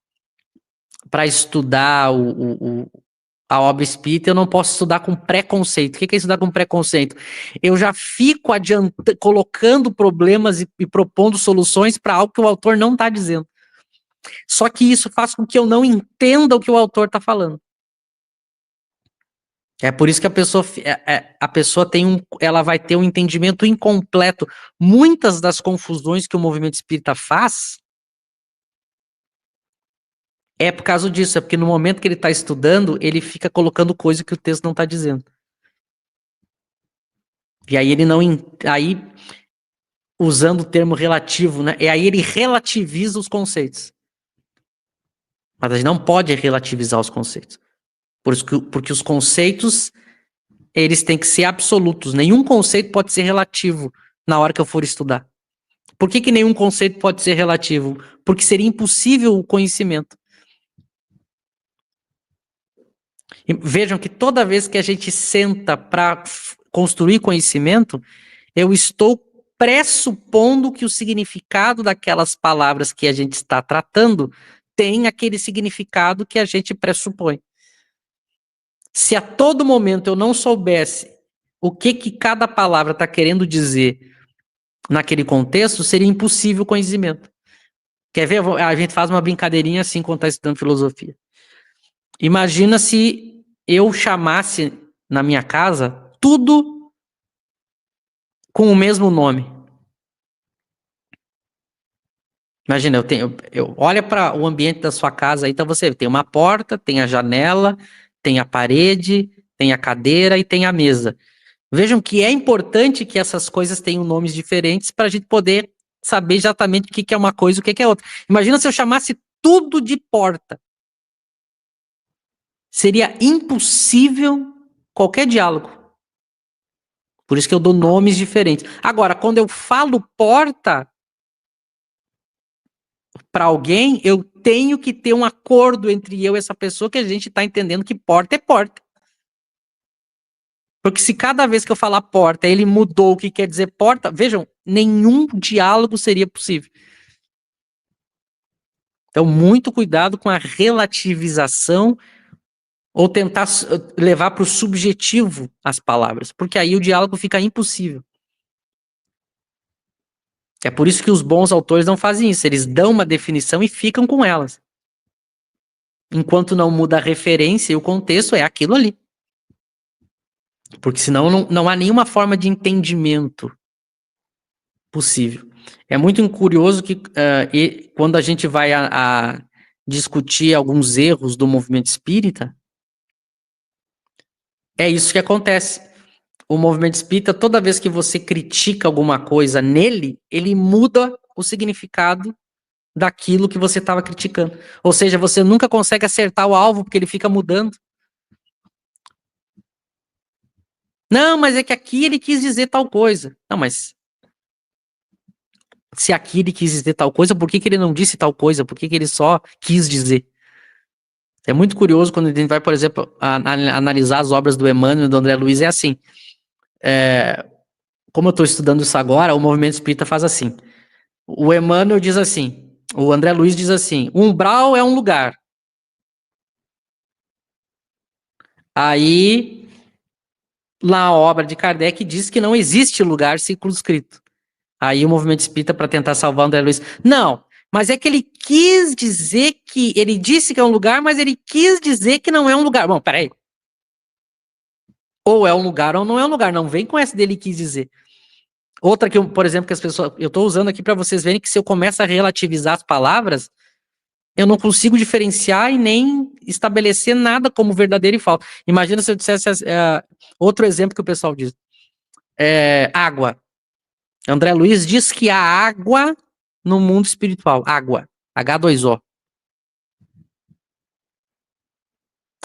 a obra espírita, eu não posso estudar com preconceito. O que é estudar com preconceito? Eu já fico colocando problemas e propondo soluções para algo que o autor não está dizendo. Só que isso faz com que eu não entenda o que o autor está falando. É por isso que a pessoa ela vai ter um entendimento incompleto. Muitas das confusões que o movimento espírita faz é por causa disso, é porque no momento que ele está estudando, ele fica colocando coisa que o texto não está dizendo. E aí ele não... Aí, usando o termo relativo, né? E aí ele relativiza os conceitos. Mas a gente não pode relativizar os conceitos. Porque os conceitos, eles têm que ser absolutos. Nenhum conceito pode ser relativo na hora que eu for estudar. Por que nenhum conceito pode ser relativo? Porque seria impossível o conhecimento. E vejam que toda vez que a gente senta para construir conhecimento, eu estou pressupondo que o significado daquelas palavras que a gente está tratando tem aquele significado que a gente pressupõe. Se a todo momento eu não soubesse o que cada palavra está querendo dizer naquele contexto, seria impossível o conhecimento. Quer ver? A gente faz uma brincadeirinha assim quando está estudando filosofia. Imagina se eu chamasse na minha casa tudo com o mesmo nome. Imagina, eu olha para o ambiente da sua casa aí, então você tem uma porta, tem a janela, tem a parede, tem a cadeira e tem a mesa. Vejam que é importante que essas coisas tenham nomes diferentes para a gente poder saber exatamente o que é uma coisa e o que é outra. Imagina se eu chamasse tudo de porta. Seria impossível qualquer diálogo. Por isso que eu dou nomes diferentes. Agora, quando eu falo porta para alguém, eu tenho que ter um acordo entre eu e essa pessoa que a gente está entendendo que porta é porta. Porque se cada vez que eu falar porta, ele mudou o que quer dizer porta, vejam, nenhum diálogo seria possível. Então, muito cuidado com a relativização ou tentar levar para o subjetivo as palavras, porque aí o diálogo fica impossível. É por isso que os bons autores não fazem isso, eles dão uma definição e ficam com elas. Enquanto não muda a referência e o contexto, é aquilo ali. Porque senão não há nenhuma forma de entendimento possível. É muito curioso que quando a gente vai a discutir alguns erros do movimento espírita, é isso que acontece. O movimento espírita, toda vez que você critica alguma coisa nele, ele muda o significado daquilo que você estava criticando. Ou seja, você nunca consegue acertar o alvo porque ele fica mudando. Não, mas é que aqui ele quis dizer tal coisa. Não, mas se aqui ele quis dizer tal coisa, por que que ele não disse tal coisa? Por que que ele só quis dizer? É muito curioso quando a gente vai, por exemplo, analisar as obras do Emmanuel e do André Luiz, é assim. Como eu estou estudando isso agora, o movimento espírita faz assim. O Emmanuel diz assim, o André Luiz diz assim, o umbral é um lugar. Aí, na obra de Kardec, diz que não existe lugar circunscrito. Aí o movimento espírita, para tentar salvar o André Luiz, não, mas é que ele quis dizer que, ele disse que é um lugar, mas ele quis dizer que não é um lugar. Bom, peraí. Ou é um lugar ou não é um lugar, não vem com essa dele quis dizer. Outra que, por exemplo, que as pessoas, eu estou usando aqui para vocês verem que se eu começo a relativizar as palavras, eu não consigo diferenciar e nem estabelecer nada como verdadeiro e falso. Imagina se eu dissesse outro exemplo que o pessoal diz. Água. André Luiz diz que há água no mundo espiritual. Água. H2O.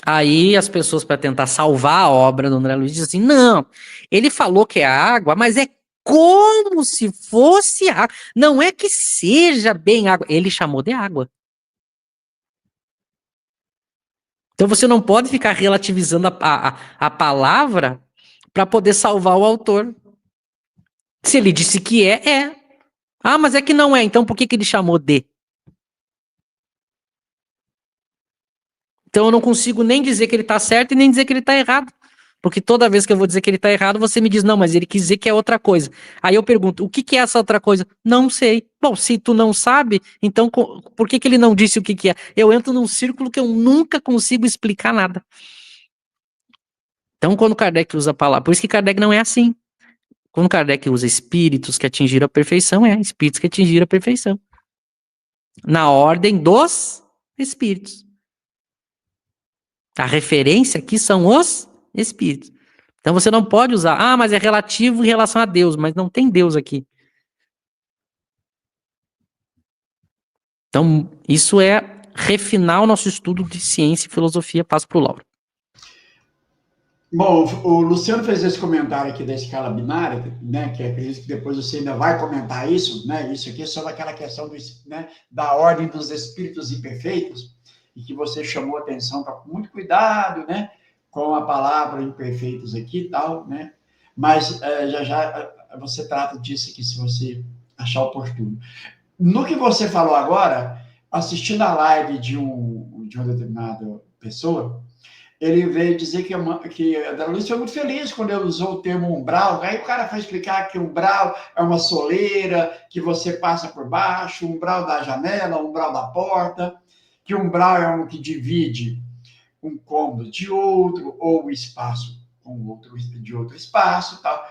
Aí as pessoas, para tentar salvar a obra do André Luiz, dizem assim, não, ele falou que é água, mas é como se fosse água. Não é que seja bem água. Ele chamou de água. Então você não pode ficar relativizando a palavra para poder salvar o autor. Se ele disse que é. Ah, mas é que não é. Então por que que ele chamou de? Então eu não consigo nem dizer que ele está certo e nem dizer que ele está errado. Porque toda vez que eu vou dizer que ele está errado, você me diz, não, mas ele quis dizer que é outra coisa. Aí eu pergunto, o que que é essa outra coisa? Não sei. Bom, se tu não sabe, então por que que ele não disse o que que é? Eu entro num círculo que eu nunca consigo explicar nada. Então quando Kardec usa a palavra, por isso que Kardec não é assim. Quando Kardec usa espíritos que atingiram a perfeição, espíritos que atingiram a perfeição. Na ordem dos espíritos. A referência aqui são os espíritos. Então você não pode usar, mas é relativo em relação a Deus, mas não tem Deus aqui. Então, isso é refinar o nosso estudo de ciência e filosofia. Passo para o Lauro. Bom, o Luciano fez esse comentário aqui da escala binária, né, que acredito que depois você ainda vai comentar isso, né, isso aqui é sobre aquela questão né, da ordem dos espíritos imperfeitos, e que você chamou atenção para muito cuidado, né, com a palavra imperfeitos aqui e tal, né, mas já você trata disso aqui se você achar oportuno. No que você falou agora, assistindo a live de uma determinada pessoa, ele veio dizer que a André Luiz foi muito feliz quando ele usou o termo umbral. Aí o cara foi explicar que umbral é uma soleira que você passa por baixo, umbral da janela, umbral da porta, que umbral é um que divide um cômodo de outro, ou o espaço com outro de outro espaço, tal.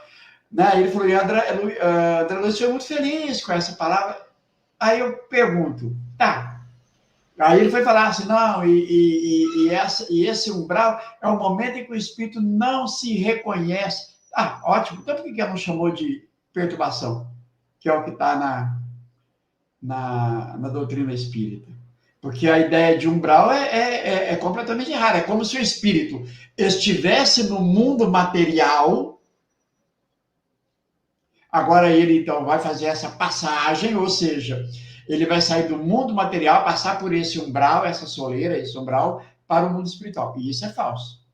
Né? Ele falou, André Luiz foi muito feliz com essa palavra. Aí eu pergunto, tá, aí ele foi falar assim, não, e esse umbral é o momento em que o espírito não se reconhece. Ah, ótimo, então por que ela não chamou de perturbação? Que é o que está na doutrina espírita. Porque a ideia de umbral é completamente errada. É como se o espírito estivesse no mundo material. Agora ele, então, vai fazer essa passagem, ou seja, ele vai sair do mundo material, passar por esse umbral, essa soleira, esse umbral, para o mundo espiritual. E isso é falso.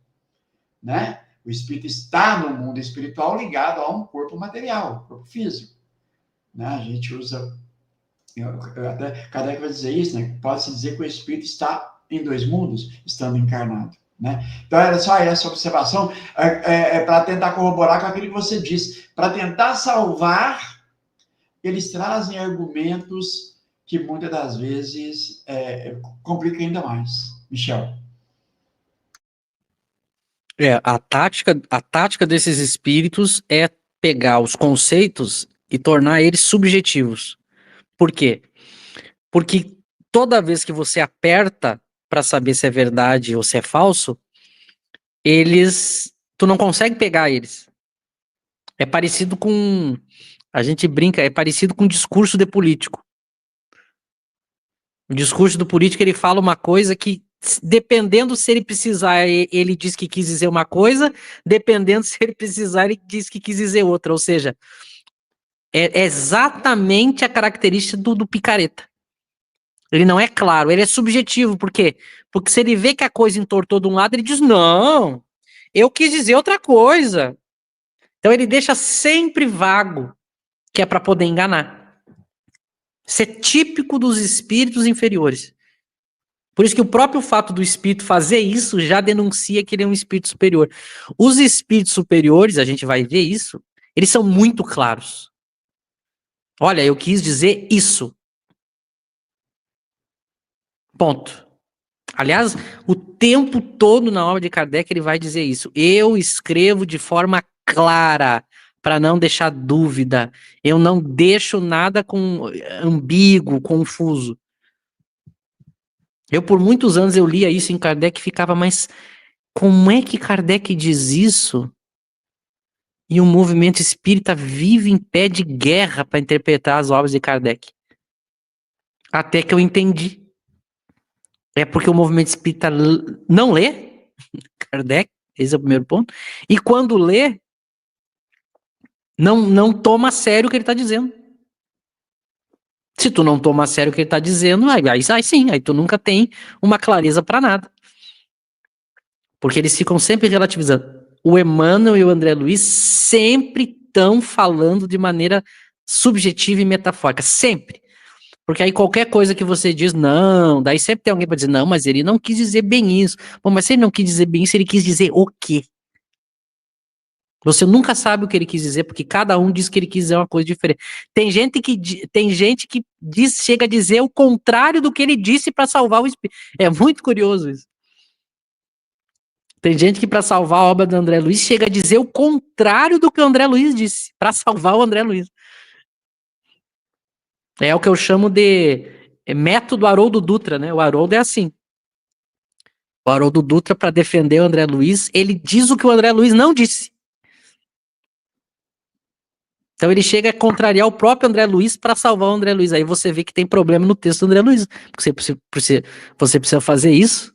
Né? O espírito está no mundo espiritual ligado a um corpo material, corpo físico. Né? A gente usa... Até Kardec vai dizer isso, né? Pode-se dizer que o espírito está em dois mundos, estando encarnado. Né? Então, era só essa observação para tentar corroborar com aquilo que você disse. Para tentar salvar, eles trazem argumentos que muitas das vezes complicam ainda mais. Michel. A tática desses espíritos é pegar os conceitos e tornar eles subjetivos. Por quê? Porque toda vez que você aperta para saber se é verdade ou se é falso, tu não consegue pegar eles. É parecido com, a gente brinca, é parecido com o discurso de político. O discurso do político, ele fala uma coisa que dependendo se ele precisar, ele diz que quis dizer uma coisa, dependendo se ele precisar, ele diz que quis dizer outra. Ou seja, é exatamente a característica do picareta. Ele não é claro, ele é subjetivo. Por quê? Porque se ele vê que a coisa entortou de um lado, ele diz, não, eu quis dizer outra coisa. Então ele deixa sempre vago, que é para poder enganar. Isso é típico dos espíritos inferiores. Por isso que o próprio fato do espírito fazer isso já denuncia que ele é um espírito superior. Os espíritos superiores, a gente vai ver isso, eles são muito claros. Olha, eu quis dizer isso. Ponto. Aliás, o tempo todo na obra de Kardec ele vai dizer isso. Eu escrevo de forma clara, para não deixar dúvida. Eu não deixo nada ambíguo, confuso. Eu, por muitos anos, eu lia isso em Kardec e ficava, mas como é que Kardec diz isso? E o movimento espírita vive em pé de guerra para interpretar as obras de Kardec. Até que eu entendi. É porque o movimento espírita não lê Kardec, esse é o primeiro ponto, e quando lê, não toma a sério o que ele está dizendo. Se tu não toma a sério o que ele está dizendo, aí sim, aí tu nunca tem uma clareza para nada. Porque eles ficam sempre relativizando. O Emmanuel e o André Luiz sempre estão falando de maneira subjetiva e metafórica, sempre. Porque aí qualquer coisa que você diz, não, daí sempre tem alguém para dizer, não, mas ele não quis dizer bem isso. Bom, mas se ele não quis dizer bem isso, ele quis dizer o quê? Você nunca sabe o que ele quis dizer, porque cada um diz que ele quis dizer uma coisa diferente. Tem gente que chega a dizer o contrário do que ele disse para salvar o espírito. É muito curioso isso. Tem gente que para salvar a obra do André Luiz chega a dizer o contrário do que o André Luiz disse, para salvar o André Luiz. É o que eu chamo de método Haroldo Dutra, né? O Haroldo é assim. O Haroldo Dutra, para defender o André Luiz, ele diz o que o André Luiz não disse. Então ele chega a contrariar o próprio André Luiz para salvar o André Luiz. Aí você vê que tem problema no texto do André Luiz. Porque você precisa fazer isso.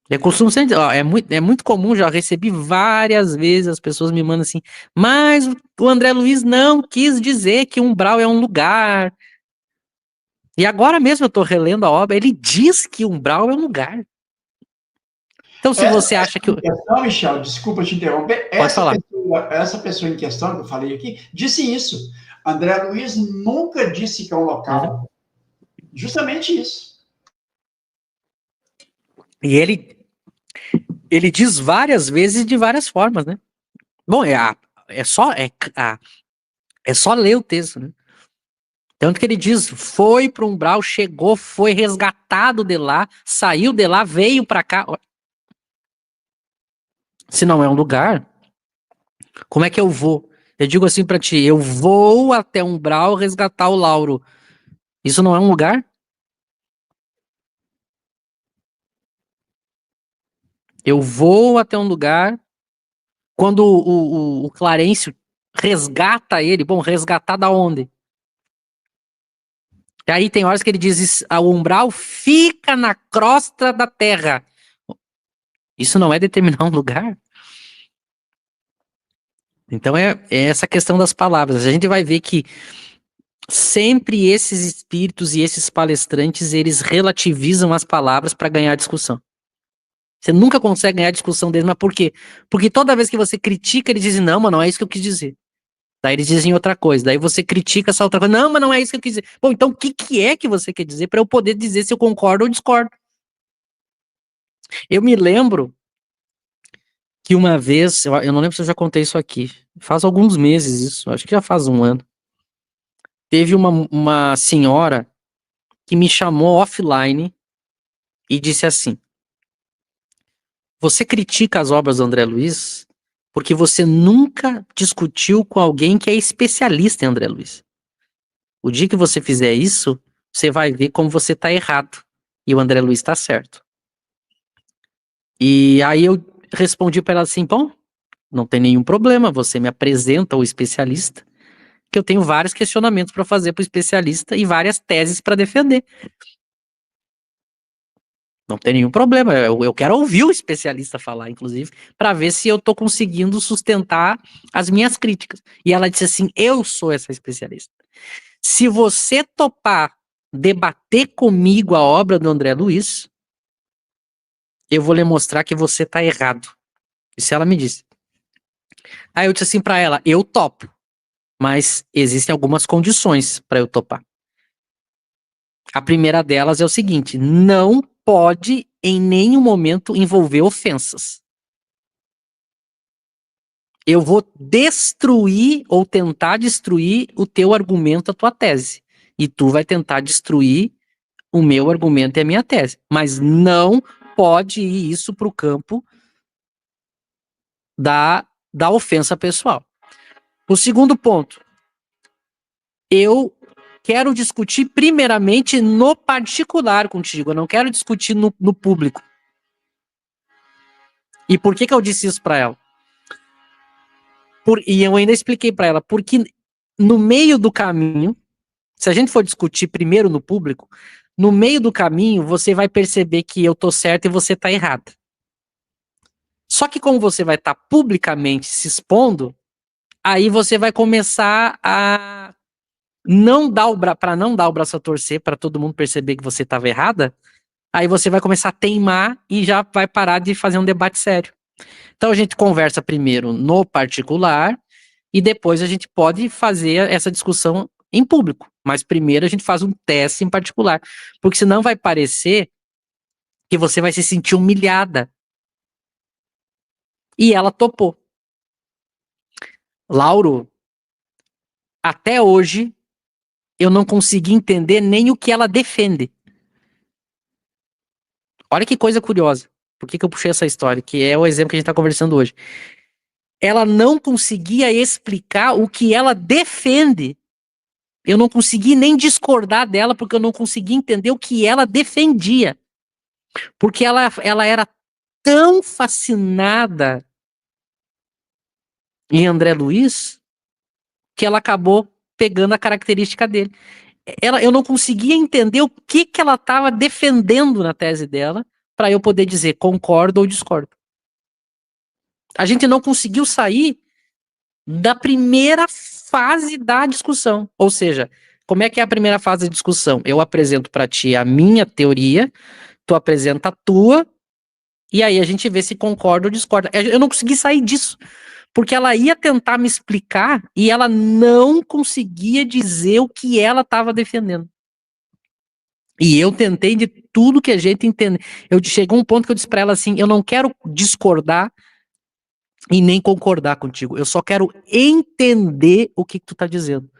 Eu costumo sempre, ó, é muito comum, já recebi várias vezes, as pessoas me mandam assim, mas o André Luiz não quis dizer que umbral é um lugar. E agora mesmo eu estou relendo a obra, ele diz que umbral é um lugar. Então se você acha que... Questão, Michel, desculpa te interromper, Pode falar. essa pessoa em questão que eu falei aqui, disse isso. André Luiz nunca disse que é um local. Uhum. Justamente isso. E ele diz várias vezes de várias formas, né? Bom, é só ler o texto, né? Tanto que ele diz, foi para o umbral, chegou, foi resgatado de lá, saiu de lá, veio para cá. Se não é um lugar, como é que eu vou? Eu digo assim para ti, eu vou até o umbral resgatar o Lauro. Isso não é um lugar? Eu vou até um lugar, quando o Clarencio resgata ele, bom, resgatar da onde? E aí tem horas que ele diz, o umbral fica na crosta da terra. Isso não é determinar um lugar? Então é essa questão das palavras. A gente vai ver que sempre esses espíritos e esses palestrantes, eles relativizam as palavras para ganhar discussão. Você nunca consegue ganhar discussão deles, mas por quê? Porque toda vez que você critica, eles dizem, não, mas não é isso que eu quis dizer. Daí eles dizem outra coisa, daí você critica essa outra coisa, não, mas não é isso que eu quis dizer. Bom, então o que é que você quer dizer para eu poder dizer se eu concordo ou discordo? Eu me lembro que uma vez, eu não lembro se eu já contei isso aqui, faz alguns meses isso, acho que já faz um ano. Teve uma senhora que me chamou offline e disse assim, você critica as obras do André Luiz porque você nunca discutiu com alguém que é especialista em André Luiz. O dia que você fizer isso, você vai ver como você está errado e o André Luiz está certo. E aí eu respondi para ela assim, bom, não tem nenhum problema, você me apresenta o especialista, que eu tenho vários questionamentos para fazer para o especialista e várias teses para defender. Não tem nenhum problema. Eu quero ouvir o especialista falar, inclusive, para ver se eu estou conseguindo sustentar as minhas críticas. E ela disse assim: eu sou essa especialista. Se você topar debater comigo a obra do André Luiz, eu vou lhe mostrar que você está errado. Isso ela me disse. Aí eu disse assim para ela: eu topo, mas existem algumas condições para eu topar. A primeira delas é o seguinte: não pode em nenhum momento envolver ofensas. Eu vou destruir ou tentar destruir o teu argumento, a tua tese. E tu vai tentar destruir o meu argumento e a minha tese. Mas não pode ir isso para o campo da ofensa pessoal. O segundo ponto: eu quero discutir primeiramente no particular contigo, eu não quero discutir no público. E por que eu disse isso para ela? E eu ainda expliquei para ela, porque no meio do caminho, se a gente for discutir primeiro no público, no meio do caminho você vai perceber que eu tô certo e você tá errado. Só que como você vai estar publicamente se expondo, aí você vai começar a para não dar o braço a torcer, para todo mundo perceber que você estava errada, aí você vai começar a teimar e já vai parar de fazer um debate sério. Então a gente conversa primeiro no particular e depois a gente pode fazer essa discussão em público. Mas primeiro a gente faz um teste em particular, porque senão vai parecer que você vai se sentir humilhada. E ela topou. Lauro, até hoje eu não consegui entender nem o que ela defende. Olha que coisa curiosa. Por que eu puxei essa história? Que é o exemplo que a gente está conversando hoje. Ela não conseguia explicar o que ela defende. Eu não consegui nem discordar dela, porque eu não consegui entender o que ela defendia. Porque ela era tão fascinada em André Luiz, que ela acabou pegando a característica dele. Eu não conseguia entender o que ela estava defendendo na tese dela, para eu poder dizer concordo ou discordo. A gente não conseguiu sair da primeira fase da discussão. Ou seja, como é que é a primeira fase da discussão? Eu apresento para ti a minha teoria, tu apresenta a tua, e aí a gente vê se concorda ou discorda. Eu não consegui sair disso, porque ela ia tentar me explicar e ela não conseguia dizer o que ela estava defendendo. E eu tentei de tudo que a gente entende. Chegou um ponto que eu disse para ela assim: eu não quero discordar e nem concordar contigo. Eu só quero entender o que tu tá dizendo.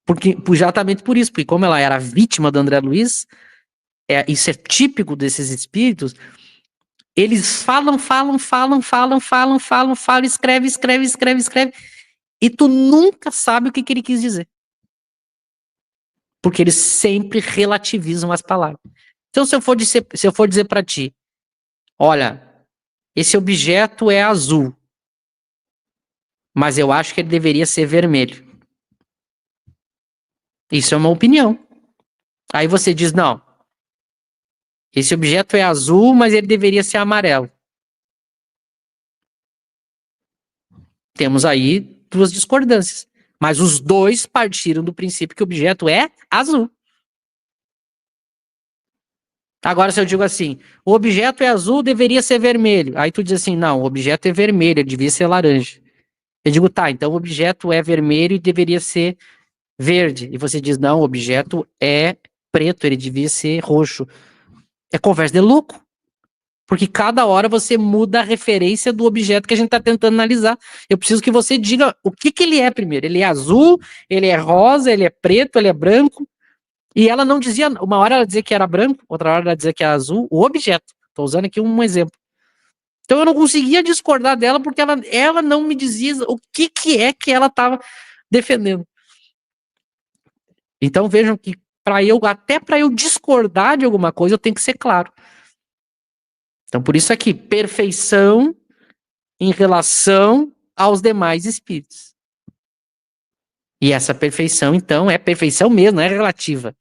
Porque, exatamente por isso, porque como ela era vítima do André Luiz, isso é típico desses espíritos, eles falam, escreve, e tu nunca sabe o que ele quis dizer. Porque eles sempre relativizam as palavras. Então, se eu for dizer para ti, olha, esse objeto é azul, mas eu acho que ele deveria ser vermelho. Isso é uma opinião. Aí você diz, não, esse objeto é azul, mas ele deveria ser amarelo. Temos aí duas discordâncias. Mas os dois partiram do princípio que o objeto é azul. Agora, se eu digo assim, o objeto é azul, deveria ser vermelho. Aí tu diz assim, não, o objeto é vermelho, ele devia ser laranja. Eu digo, tá, então o objeto é vermelho e deveria ser verde. E você diz, não, o objeto é preto, ele devia ser roxo. É conversa de louco. Porque cada hora você muda a referência do objeto que a gente está tentando analisar. Eu preciso que você diga o que ele é primeiro. Ele é azul, ele é rosa, ele é preto, ele é branco. E ela não dizia, uma hora ela dizia que era branco, outra hora ela dizia que era azul, o objeto. Estou usando aqui um exemplo. Então eu não conseguia discordar dela porque ela não me dizia o que é que ela estava defendendo. Então vejam que até para eu discordar de alguma coisa, eu tenho que ser claro. Então por isso aqui, perfeição em relação aos demais espíritos. E essa perfeição, então, é perfeição mesmo, não é relativa.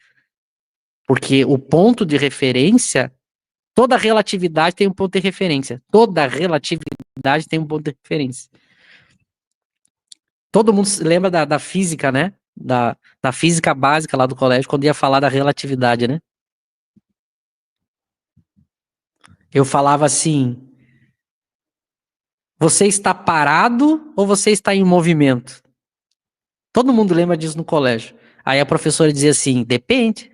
Porque o ponto de referência, toda relatividade tem um ponto de referência. Toda relatividade tem um ponto de referência. Todo mundo se lembra da física, né? Da física básica lá do colégio, quando ia falar da relatividade, né? Eu falava assim: você está parado ou você está em movimento? Todo mundo lembra disso no colégio. Aí a professora dizia assim: depende.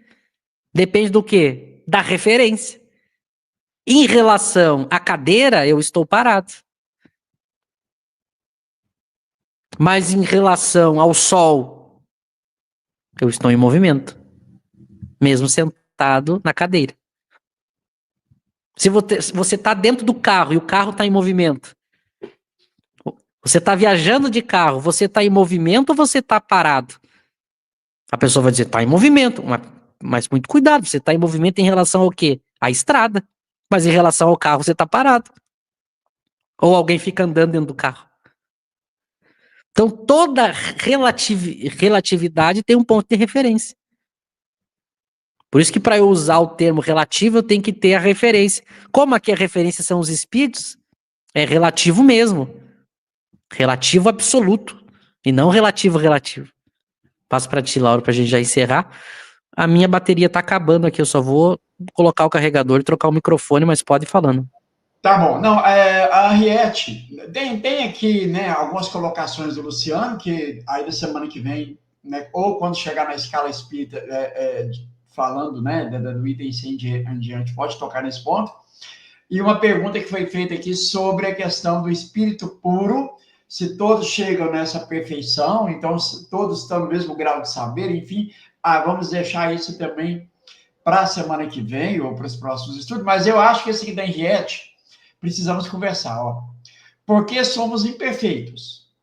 Depende do quê? Da referência. Em relação à cadeira, eu estou parado. Mas em relação ao sol, eu estou em movimento. Mesmo sentado na cadeira. Se você está dentro do carro e o carro está em movimento, você está viajando de carro, você está em movimento ou você está parado? A pessoa vai dizer, está em movimento, mas muito cuidado, você está em movimento em relação ao quê? À estrada. Mas em relação ao carro, você está parado. Ou alguém fica andando dentro do carro. Então, toda relatividade tem um ponto de referência. Por isso que para eu usar o termo relativo, eu tenho que ter a referência. Como aqui a referência são os espíritos, é relativo mesmo. Relativo absoluto. E não relativo. Passo para ti, Laura, para a gente já encerrar. A minha bateria está acabando aqui, eu só vou colocar o carregador e trocar o microfone, mas pode ir falando. Tá bom. Não, a Henriette, tem aqui, né, algumas colocações do Luciano, que aí da semana que vem, né, ou quando chegar na escala espírita, falando, né, do item 100 em diante, pode tocar nesse ponto. E uma pergunta que foi feita aqui sobre a questão do espírito puro, se todos chegam nessa perfeição, então todos estão no mesmo grau de saber, enfim, vamos deixar isso também para a semana que vem ou para os próximos estudos, mas eu acho que esse aqui da Henriette, precisamos conversar, ó. Porque somos imperfeitos,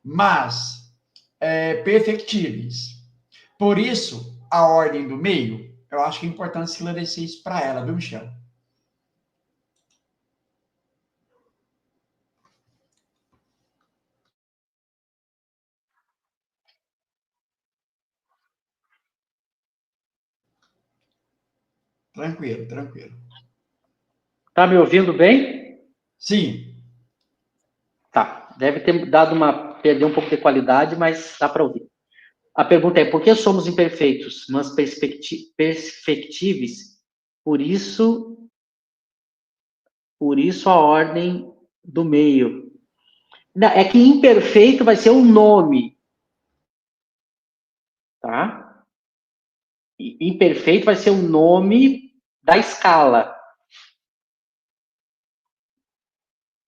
mas perfectíveis. Por isso, a ordem do meio, eu acho que é importante esclarecer isso para ela, viu, Michel? Tranquilo, tranquilo. Tá me ouvindo bem? Sim. Tá. Deve ter perder um pouco de qualidade, mas dá para ouvir. A pergunta é: por que somos imperfeitos, mas perfectíveis? Por isso a ordem do meio. É que imperfeito vai ser um nome, tá? Imperfeito vai ser o nome da escala.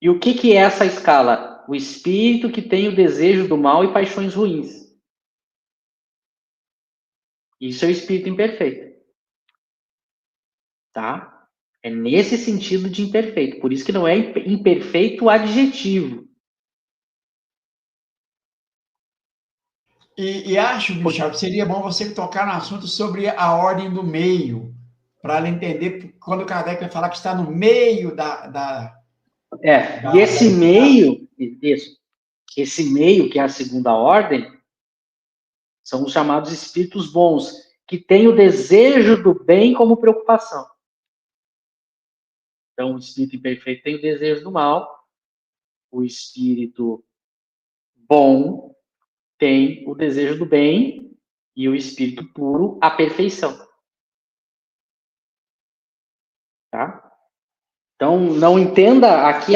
E o que é essa escala? O espírito que tem o desejo do mal e paixões ruins. Isso é o espírito imperfeito. Tá? É nesse sentido de imperfeito. Por isso que não é imperfeito adjetivo. E acho, Michel, que seria bom você tocar no assunto sobre a ordem do meio, para ela entender quando o Kardec vai falar que está no meio E esse meio, esse meio, que é a segunda ordem, são os chamados espíritos bons, que têm o desejo do bem como preocupação. Então, o espírito imperfeito tem o desejo do mal, o espírito bom tem o desejo do bem e o espírito puro, a perfeição. Tá? Então, não entenda, aqui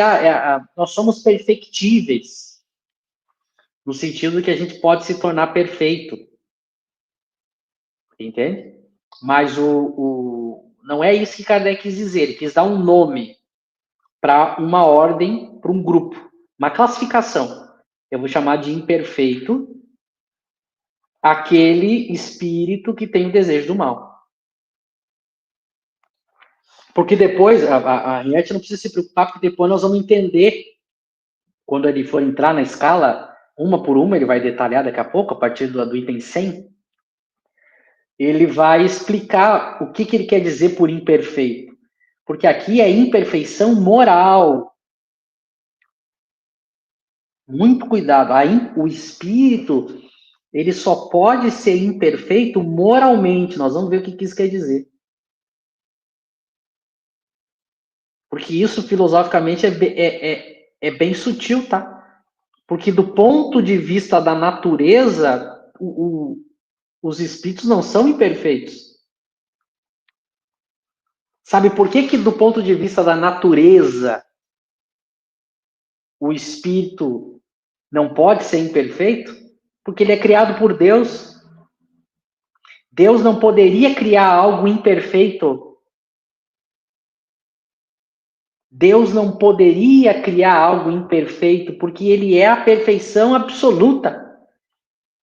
nós somos perfectíveis, no sentido que a gente pode se tornar perfeito. Entende? Mas não é isso que Kardec quis dizer. Ele quis dar um nome para uma ordem, para um grupo, uma classificação. Eu vou chamar de imperfeito aquele espírito que tem o desejo do mal. Porque depois, a Henriette não precisa se preocupar, porque depois nós vamos entender, quando ele for entrar na escala, uma por uma, ele vai detalhar daqui a pouco, a partir do item 100, ele vai explicar o que ele quer dizer por imperfeito. Porque aqui é imperfeição moral. Muito cuidado. O espírito ele só pode ser imperfeito moralmente. Nós vamos ver o que isso quer dizer. Porque isso, filosoficamente, é bem sutil, tá? Porque do ponto de vista da natureza, os espíritos não são imperfeitos. Sabe por que do ponto de vista da natureza, o espírito não pode ser imperfeito? Porque ele é criado por Deus. Deus não poderia criar algo imperfeito. Deus não poderia criar algo imperfeito, porque ele é a perfeição absoluta.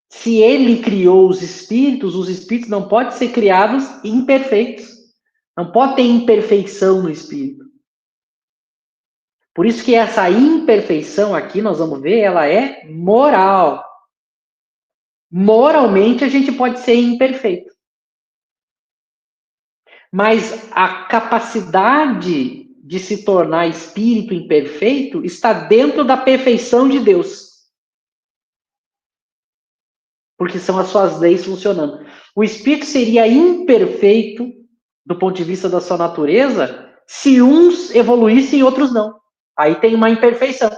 Se ele criou os espíritos não podem ser criados imperfeitos. Não pode ter imperfeição no espírito. Por isso que essa imperfeição aqui, nós vamos ver, ela é moral. Moralmente, a gente pode ser imperfeito. Mas a capacidade de se tornar espírito imperfeito está dentro da perfeição de Deus. Porque são as suas leis funcionando. O espírito seria imperfeito, do ponto de vista da sua natureza, se uns evoluíssem e outros não. Aí tem uma imperfeição.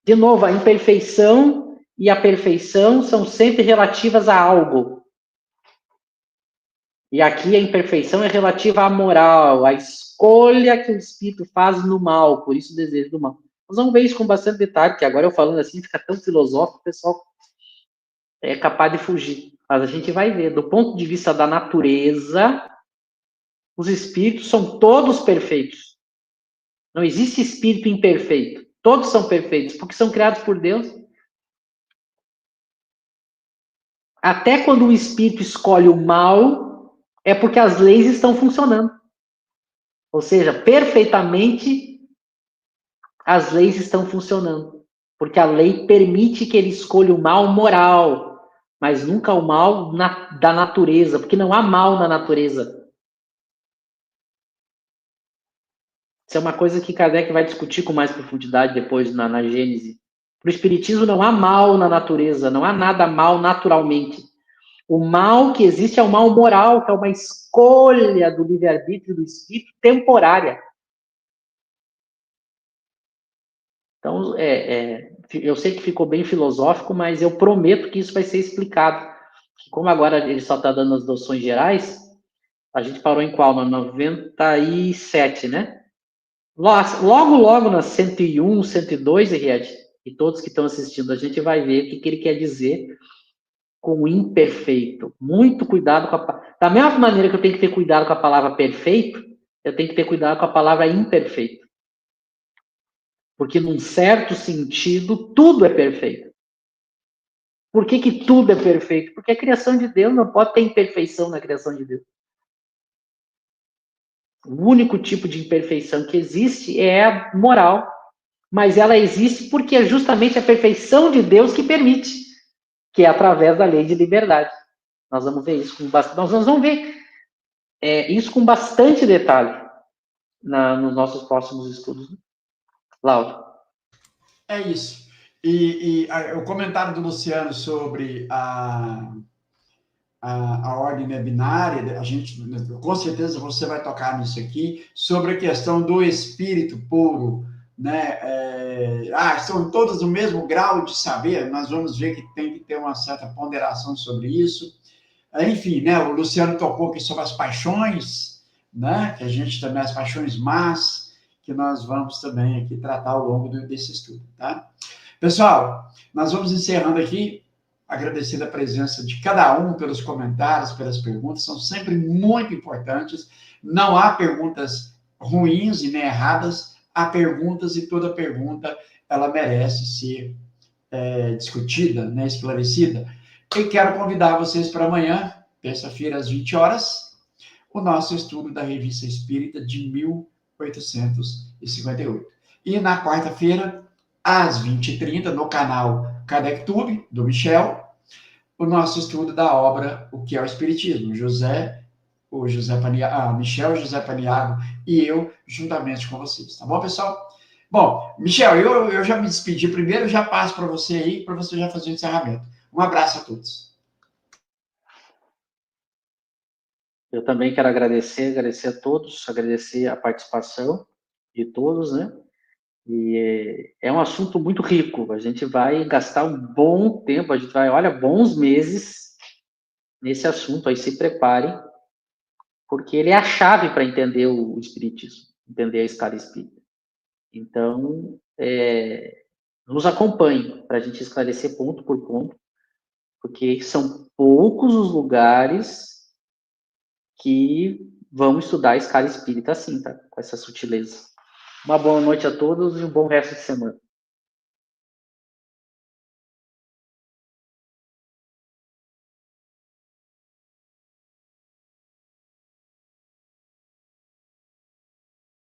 De novo, a imperfeição e a perfeição são sempre relativas a algo. E aqui a imperfeição é relativa à moral, à escolha que o espírito faz no mal, por isso o desejo do mal. Nós vamos ver isso com bastante detalhe, que agora eu falando assim fica tão filosófico, o pessoal é capaz de fugir. Mas a gente vai ver, do ponto de vista da natureza, os espíritos são todos perfeitos. Não existe espírito imperfeito. Todos são perfeitos, porque são criados por Deus. Até quando o espírito escolhe o mal, é porque as leis estão funcionando. Ou seja, perfeitamente as leis estão funcionando. Porque a lei permite que ele escolha o mal moral, mas nunca o mal da natureza, porque não há mal na natureza. Isso é uma coisa que Kardec vai discutir com mais profundidade depois na Gênese. Para o Espiritismo não há mal na natureza, não há nada mal naturalmente. O mal que existe é o mal moral, que é uma escolha do livre-arbítrio do espírito temporária. Então, eu sei que ficou bem filosófico, mas eu prometo que isso vai ser explicado. Como agora ele só está dando as noções gerais, a gente parou em qual? Na 97, né? Logo na 101, 102, Henriette, e todos que estão assistindo, a gente vai ver o que ele quer dizer com imperfeito. Muito cuidado com Da mesma maneira que eu tenho que ter cuidado com a palavra perfeito, eu tenho que ter cuidado com a palavra imperfeito. Porque, num certo sentido, tudo é perfeito. Por que tudo é perfeito? Porque a criação de Deus não pode ter imperfeição na criação de Deus. O único tipo de imperfeição que existe é a moral. Mas ela existe porque é justamente a perfeição de Deus que permite, que é através da lei de liberdade. Nós vamos ver isso com bastante, nós vamos ver isso com bastante detalhe nos nossos próximos estudos. Laura. É isso. E o comentário do Luciano sobre a ordem binária, a gente, com certeza você vai tocar nisso aqui, sobre a questão do espírito puro, né? São todas do mesmo grau de saber, nós vamos ver que tem que ter uma certa ponderação sobre isso. Enfim, né? O Luciano tocou aqui sobre as paixões, né? Que a gente também, as paixões más, que nós vamos também aqui tratar ao longo desse estudo, tá? Pessoal, nós vamos encerrando aqui, agradecendo a presença de cada um pelos comentários, pelas perguntas, são sempre muito importantes. Não há perguntas ruins e nem erradas, há perguntas e toda pergunta ela merece ser discutida, né, esclarecida. E quero convidar vocês para amanhã, terça-feira, às 20 horas, o nosso estudo da Revista Espírita de 1858. E na quarta-feira, às 20h30, no canal KardecTube, do Michel, o nosso estudo da obra O que é o Espiritismo. Michel, José Paniago e eu, juntamente com vocês. Tá bom, pessoal? Bom, Michel, eu já me despedi primeiro, já passo para você aí, para você já fazer o encerramento. Um abraço a todos. Eu também quero agradecer a todos, agradecer a participação de todos, né? E é um assunto muito rico. A gente vai gastar um bom tempo, a gente vai, olha, bons meses nesse assunto. Aí se preparem, porque ele é a chave para entender o Espiritismo, entender a escala espírita. Então, nos acompanhe para a gente esclarecer ponto por ponto, porque são poucos os lugares que vão estudar a escala espírita assim, tá? Com essa sutileza. Uma boa noite a todos e um bom resto de semana.